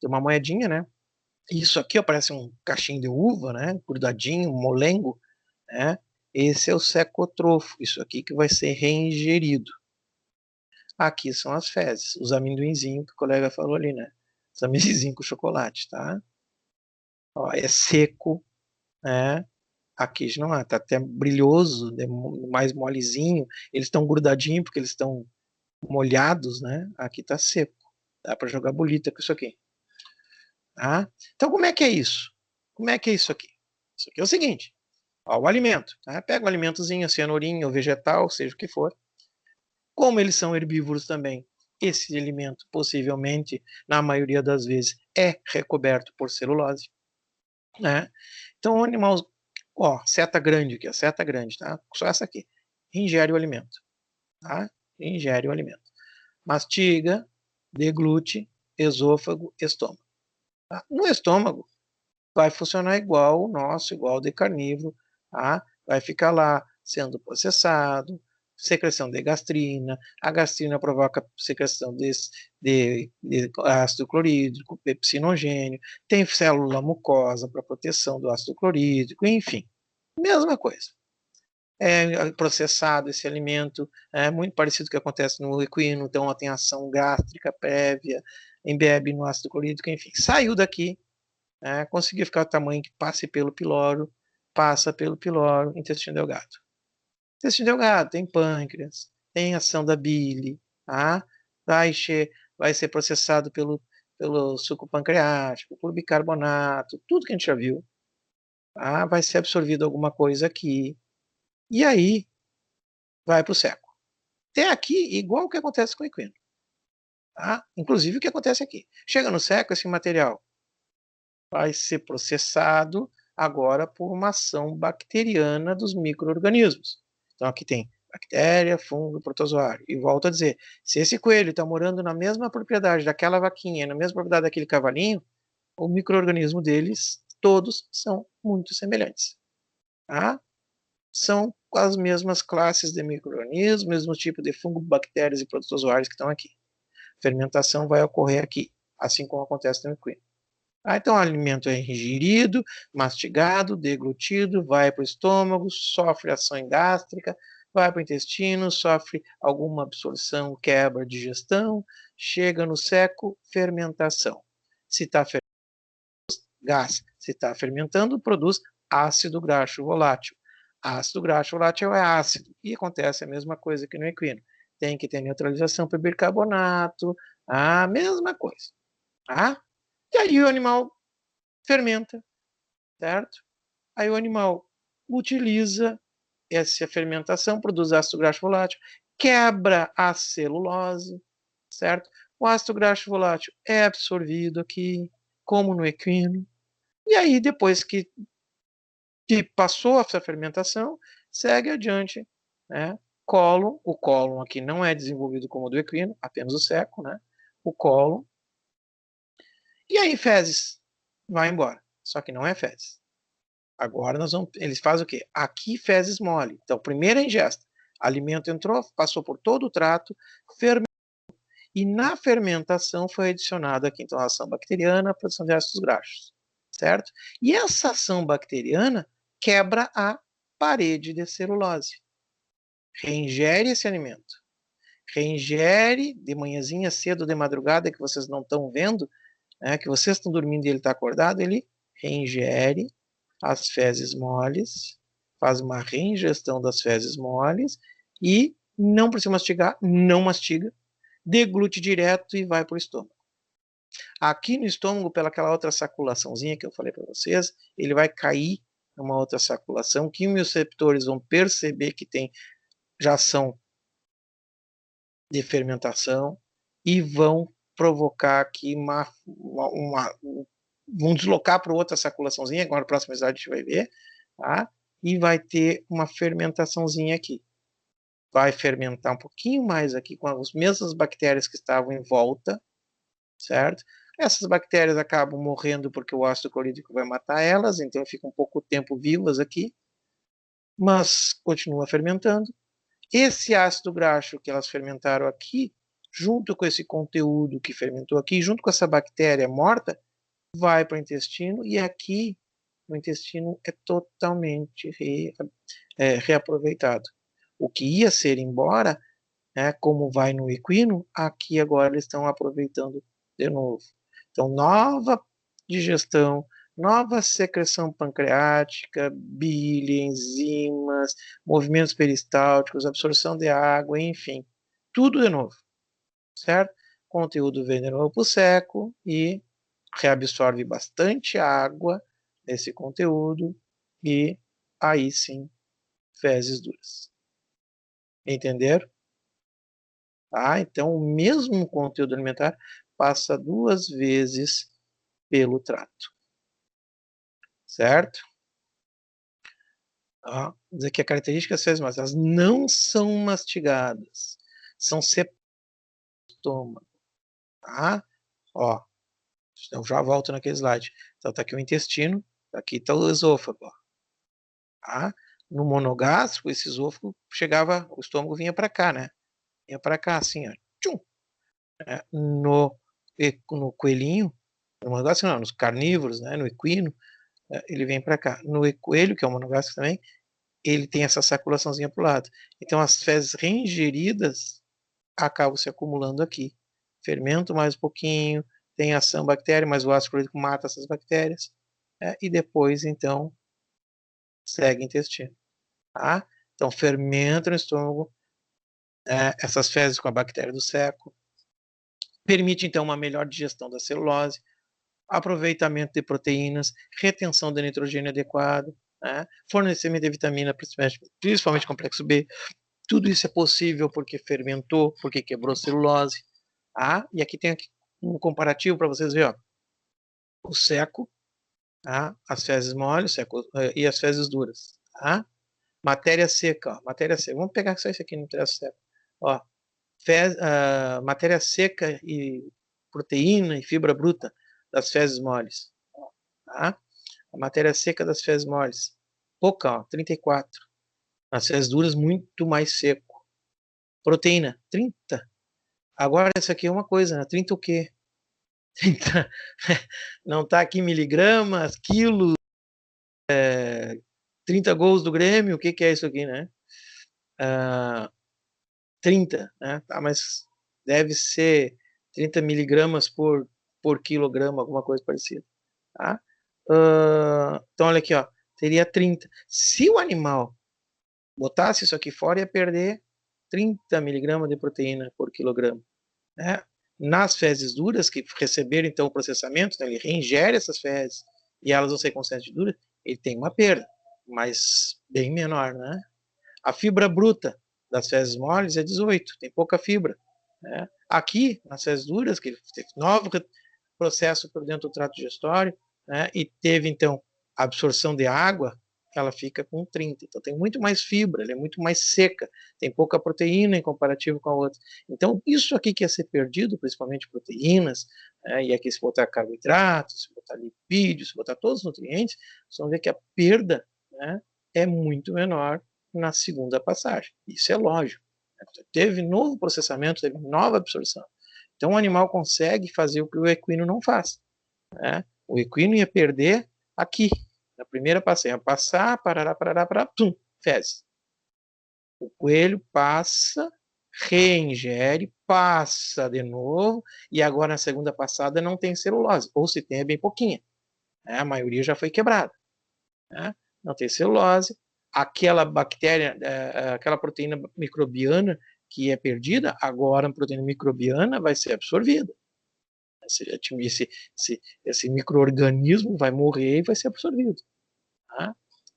Tem uma moedinha, né? Isso aqui, ó, parece um cachinho de uva, né? Grudadinho, um molengo, né? Esse é o secotrofo. Isso aqui que vai ser reingerido. Aqui são as fezes, os amendoinzinhos que o colega falou ali, né? Os amendoinzinhos com chocolate, tá? Ó, é seco, né? Aqui já não é, tá até brilhoso, mais molezinho. Eles estão grudadinhos porque eles estão molhados, né? Aqui tá seco. Dá para jogar bolita com isso aqui. Tá? Então, como é que é isso? Como é que é isso aqui? Isso aqui é o seguinte: ó, o alimento. Tá? Pega um alimentozinho, cenourinha ou vegetal, seja o que for. Como eles são herbívoros também, esse alimento possivelmente, na maioria das vezes, é recoberto por celulose. Né? Então, o animal, ó, seta grande aqui, a seta grande, tá? Só essa aqui. Ingere o alimento. Tá? Ingere o alimento. Mastiga, deglute, esôfago, estômago. Tá? No estômago, vai funcionar igual o nosso, igual o de carnívoro, tá? Vai ficar lá sendo processado, secreção de gastrina, a gastrina provoca secreção de ácido clorídrico, pepsinogênio, tem célula mucosa para proteção do ácido clorídrico, enfim, mesma coisa. É processado esse alimento, é muito parecido com o que acontece no equino, então tem ação gástrica prévia, embebe no ácido clorídrico, enfim, saiu daqui, conseguir ficar o tamanho que passe pelo piloro, passa pelo piloro, intestino delgado. Intestino delgado tem pâncreas, tem ação da bile, tá? vai ser processado pelo suco pancreático, por bicarbonato, tudo que a gente já viu. Tá? Vai ser absorvido alguma coisa aqui. E aí, vai para o seco. Até aqui, igual o que acontece com o equino. Tá? Inclusive o que acontece aqui. Chega no seco, esse material vai ser processado agora por uma ação bacteriana dos micro-organismos. Então aqui tem bactéria, fungo, protozoário. E volto a dizer, se esse coelho está morando na mesma propriedade daquela vaquinha, na mesma propriedade daquele cavalinho, o micro-organismo deles, todos são muito semelhantes. Tá? São as mesmas classes de micro-organismos, mesmo tipo de fungo, bactérias e protozoários que estão aqui. Fermentação vai ocorrer aqui, assim como acontece no equino. Então, o alimento é ingerido, mastigado, deglutido, vai para o estômago, sofre ação gástrica, vai para o intestino, sofre alguma absorção, quebra, digestão, chega no seco, fermentação. Se está fermentando, gás. Se está fermentando, produz ácido graxo volátil. Ácido graxo volátil é ácido. E acontece a mesma coisa que no equino. Tem que ter neutralização por bicarbonato, a mesma coisa. Tá? E aí o animal fermenta, certo? Aí o animal utiliza essa fermentação, produz ácido graxo volátil, quebra a celulose, certo? O ácido graxo volátil é absorvido aqui, como no equino, e aí depois que que passou essa fermentação, segue adiante, né? Cólon, o cólon aqui não é desenvolvido como o do equino, apenas o seco, né? O cólon. E aí fezes, vai embora. Só que não é fezes. Agora eles fazem o quê? Aqui fezes mole. Então, primeira ingesta, alimento entrou, passou por todo o trato, fermentou, e na fermentação foi adicionada aqui então a ação bacteriana, a produção de ácidos graxos, certo? E essa ação bacteriana quebra a parede de celulose. Reingere esse alimento. Reingere de manhãzinha, cedo, de madrugada, que vocês não estão vendo, né, que vocês estão dormindo e ele está acordado, ele reingere as fezes moles, faz uma reingestão das fezes moles e não precisa mastigar, não mastiga, deglute direto e vai para o estômago. Aqui no estômago, pelaquela outra saculaçãozinha que eu falei para vocês, ele vai cair numa outra saculação, que os receptores vão perceber que tem já ação de fermentação e vão provocar aqui vão deslocar para outra saculaçãozinha, agora na próxima slide a gente vai ver, tá? E vai ter uma fermentaçãozinha aqui. Vai fermentar um pouquinho mais aqui com as mesmas bactérias que estavam em volta, certo? Essas bactérias acabam morrendo porque o ácido clorídrico vai matar elas, então ficam um pouco tempo vivas aqui, mas continua fermentando. Esse ácido graxo que elas fermentaram aqui, junto com esse conteúdo que fermentou aqui, junto com essa bactéria morta, vai para o intestino, e aqui o intestino é totalmente reaproveitado. O que ia ser embora, né, como vai no equino, aqui agora eles estão aproveitando de novo. Então, nova digestão, nova secreção pancreática, bile, enzimas, movimentos peristálticos, absorção de água, enfim, tudo de novo, certo? Conteúdo vem de novo para o seco e reabsorve bastante água nesse conteúdo e aí sim, fezes duras. Entenderam? Tá? Então, o mesmo conteúdo alimentar passa 2 vezes pelo trato. Certo? Ó, dizer que a característica das fezes moles, elas não são mastigadas, são separadas do estômago. Tá? Ó, eu já volto naquele slide. Então, tá aqui o intestino, aqui está o esôfago. Ó. Tá? No monogástrico, esse esôfago chegava, o estômago vinha para cá, né? Vinha para cá, assim, ó. Tchum! No coelhinho, no monogástrico não, nos carnívoros, né? No equino, ele vem para cá. No coelho, que é o monogástrico também, ele tem essa saculaçãozinha para o lado. Então, as fezes reingeridas acabam se acumulando aqui. Fermento mais um pouquinho, tem ação bactéria, mas o ácido clorídrico mata essas bactérias, e depois, então, segue o intestino. Tá? Então, fermento no estômago, essas fezes com a bactéria do seco, permite, então, uma melhor digestão da celulose, aproveitamento de proteínas, retenção de nitrogênio adequado, né? Fornecimento de vitamina, principalmente complexo B. Tudo isso é possível porque fermentou, porque quebrou celulose. Tá? E aqui tem um comparativo para vocês verem. O seco, tá? As fezes moles e as fezes duras. Tá? Matéria seca. Ó, matéria seca. Vamos pegar só isso aqui no trecho seco. Ó, matéria seca e proteína e fibra bruta das fezes moles. Tá? A matéria seca das fezes moles, pouca, ó, 34. As fezes duras, muito mais seco. Proteína, 30. Agora, isso aqui é uma coisa, né? 30 o quê? 30. Não está aqui miligramas, quilos, 30 gols do Grêmio, o que, que é isso aqui, né? 30, né? Tá, mas deve ser 30 miligramas por quilograma, alguma coisa parecida. Tá? Então, olha aqui, ó, teria 30. Se o animal botasse isso aqui fora, ia perder 30 miligramas de proteína por quilograma. Né? Nas fezes duras, que receberam então o processamento, né, ele reingere essas fezes e elas vão ser constantemente duras, ele tem uma perda, mas bem menor. Né? A fibra bruta das fezes moles é 18, tem pouca fibra. Né? Aqui, nas fezes duras, que teve novo processo por dentro do trato digestório, né, e teve então a absorção de água, ela fica com 30. Então tem muito mais fibra, ela é muito mais seca, tem pouca proteína em comparativo com a outra. Então isso aqui que ia ser perdido, principalmente proteínas, e aqui se botar carboidratos, se botar lipídios, se botar todos os nutrientes, vocês vão ver que a perda, né, é muito menor na segunda passagem. Isso é lógico. Teve novo processamento, teve nova absorção. Então o animal consegue fazer o que o equino não faz. Né? O equino ia perder aqui, na primeira passagem, ia passar, parará, pum, fezes. O coelho passa, reingere, passa de novo, e agora na segunda passada não tem celulose, ou se tem é bem pouquinha. Né? A maioria já foi quebrada. Né? Não tem celulose, aquela bactéria, aquela proteína microbiana que é perdida, agora a proteína microbiana vai ser absorvida. Esse micro-organismo vai morrer e vai ser absorvido. Tá?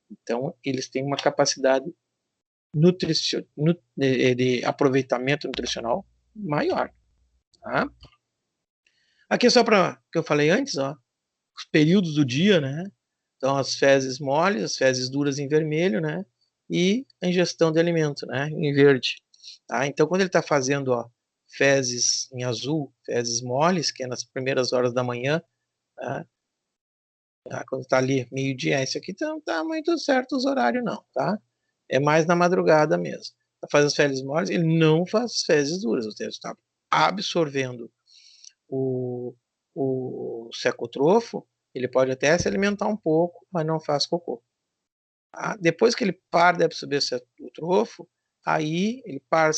Então, eles têm uma capacidade de aproveitamento nutricional maior. Tá? Aqui é só para que eu falei antes, ó, os períodos do dia, né? Então, as fezes moles, as fezes duras em vermelho, né? E a ingestão de alimento, né? Em verde. Tá? Então, quando ele está fazendo, ó, fezes em azul, fezes moles, que é nas primeiras horas da manhã, tá? Quando está ali meio-dia, isso aqui não está muito certo os horários, não, tá? É mais na madrugada mesmo. Faz as fezes moles, ele não faz fezes duras, ou seja, está absorvendo o, o secotrofo, ele pode até se alimentar um pouco, mas não faz cocô. Tá? Depois que ele para de absorver o trofo, aí ele para o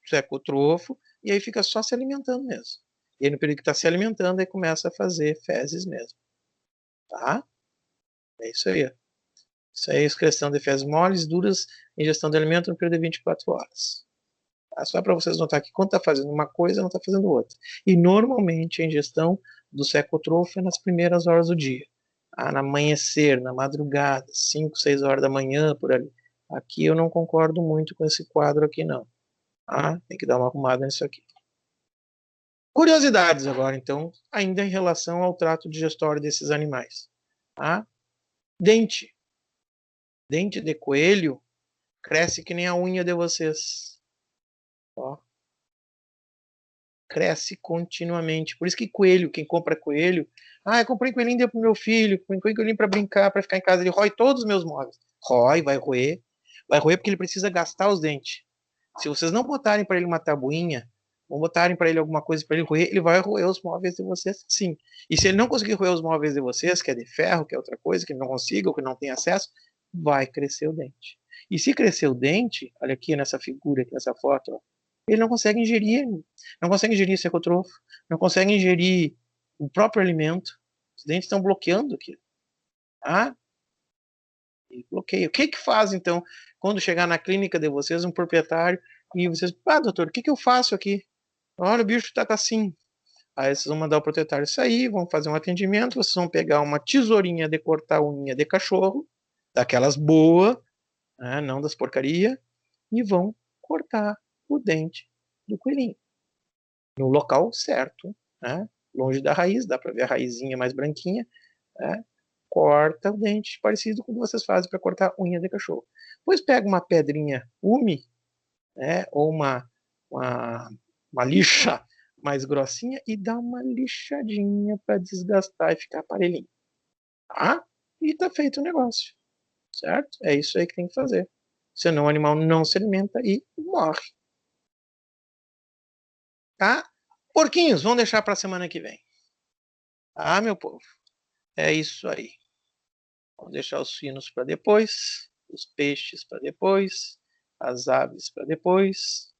secotrofo e aí fica só se alimentando mesmo. E aí no período que está se alimentando, aí começa a fazer fezes mesmo. Tá? É isso aí. Isso aí é excreção de fezes moles, duras, ingestão de alimento no período de 24 horas. Tá? Só para vocês notar que quando está fazendo uma coisa, não está fazendo outra. E normalmente a ingestão do secotrofo é nas primeiras horas do dia. No amanhecer, na madrugada, 5, 6 horas da manhã, por ali. Aqui eu não concordo muito com esse quadro aqui, não. Tem que dar uma arrumada nisso aqui. Curiosidades agora, então, ainda em relação ao trato digestório desses animais. Dente. Dente de coelho cresce que nem a unha de vocês. Ó. Cresce continuamente. Por isso que coelho, quem compra coelho, eu comprei coelhinho deu pro meu filho, comprei coelhinho para brincar, para ficar em casa, ele rói todos os meus móveis. Rói, vai roer porque ele precisa gastar os dentes. Se vocês não botarem para ele uma tabuinha, ou botarem para ele alguma coisa para ele roer, ele vai roer os móveis de vocês, sim. E se ele não conseguir roer os móveis de vocês, que é de ferro, que é outra coisa, que ele não consiga, ou que não tem acesso, vai crescer o dente. E se crescer o dente, olha aqui nessa figura, aqui nessa foto, ó, ele não consegue ingerir secotrofo, não consegue ingerir o próprio alimento. Os dentes estão bloqueando aqui. E bloqueia. O que que faz, então, quando chegar na clínica de vocês, um proprietário, e vocês, doutor, o que que eu faço aqui? Olha, o bicho tá assim. Aí vocês vão mandar o proprietário sair, vão fazer um atendimento, vocês vão pegar uma tesourinha de cortar unha de cachorro, daquelas boas, não das porcaria, e vão cortar o dente do coelhinho. No local certo, longe da raiz, dá para ver a raizinha mais branquinha, corta o dente, parecido com o que vocês fazem para cortar unha de cachorro. Depois pega uma pedrinha ou uma lixa mais grossinha e dá uma lixadinha para desgastar e ficar aparelhinho. Tá? E tá feito o negócio. Certo? É isso aí que tem que fazer. Senão o animal não se alimenta e morre. Tá? Porquinhos, vamos deixar para a semana que vem. Meu povo? É isso aí. Vamos deixar os suínos para depois, os peixes para depois, as aves para depois.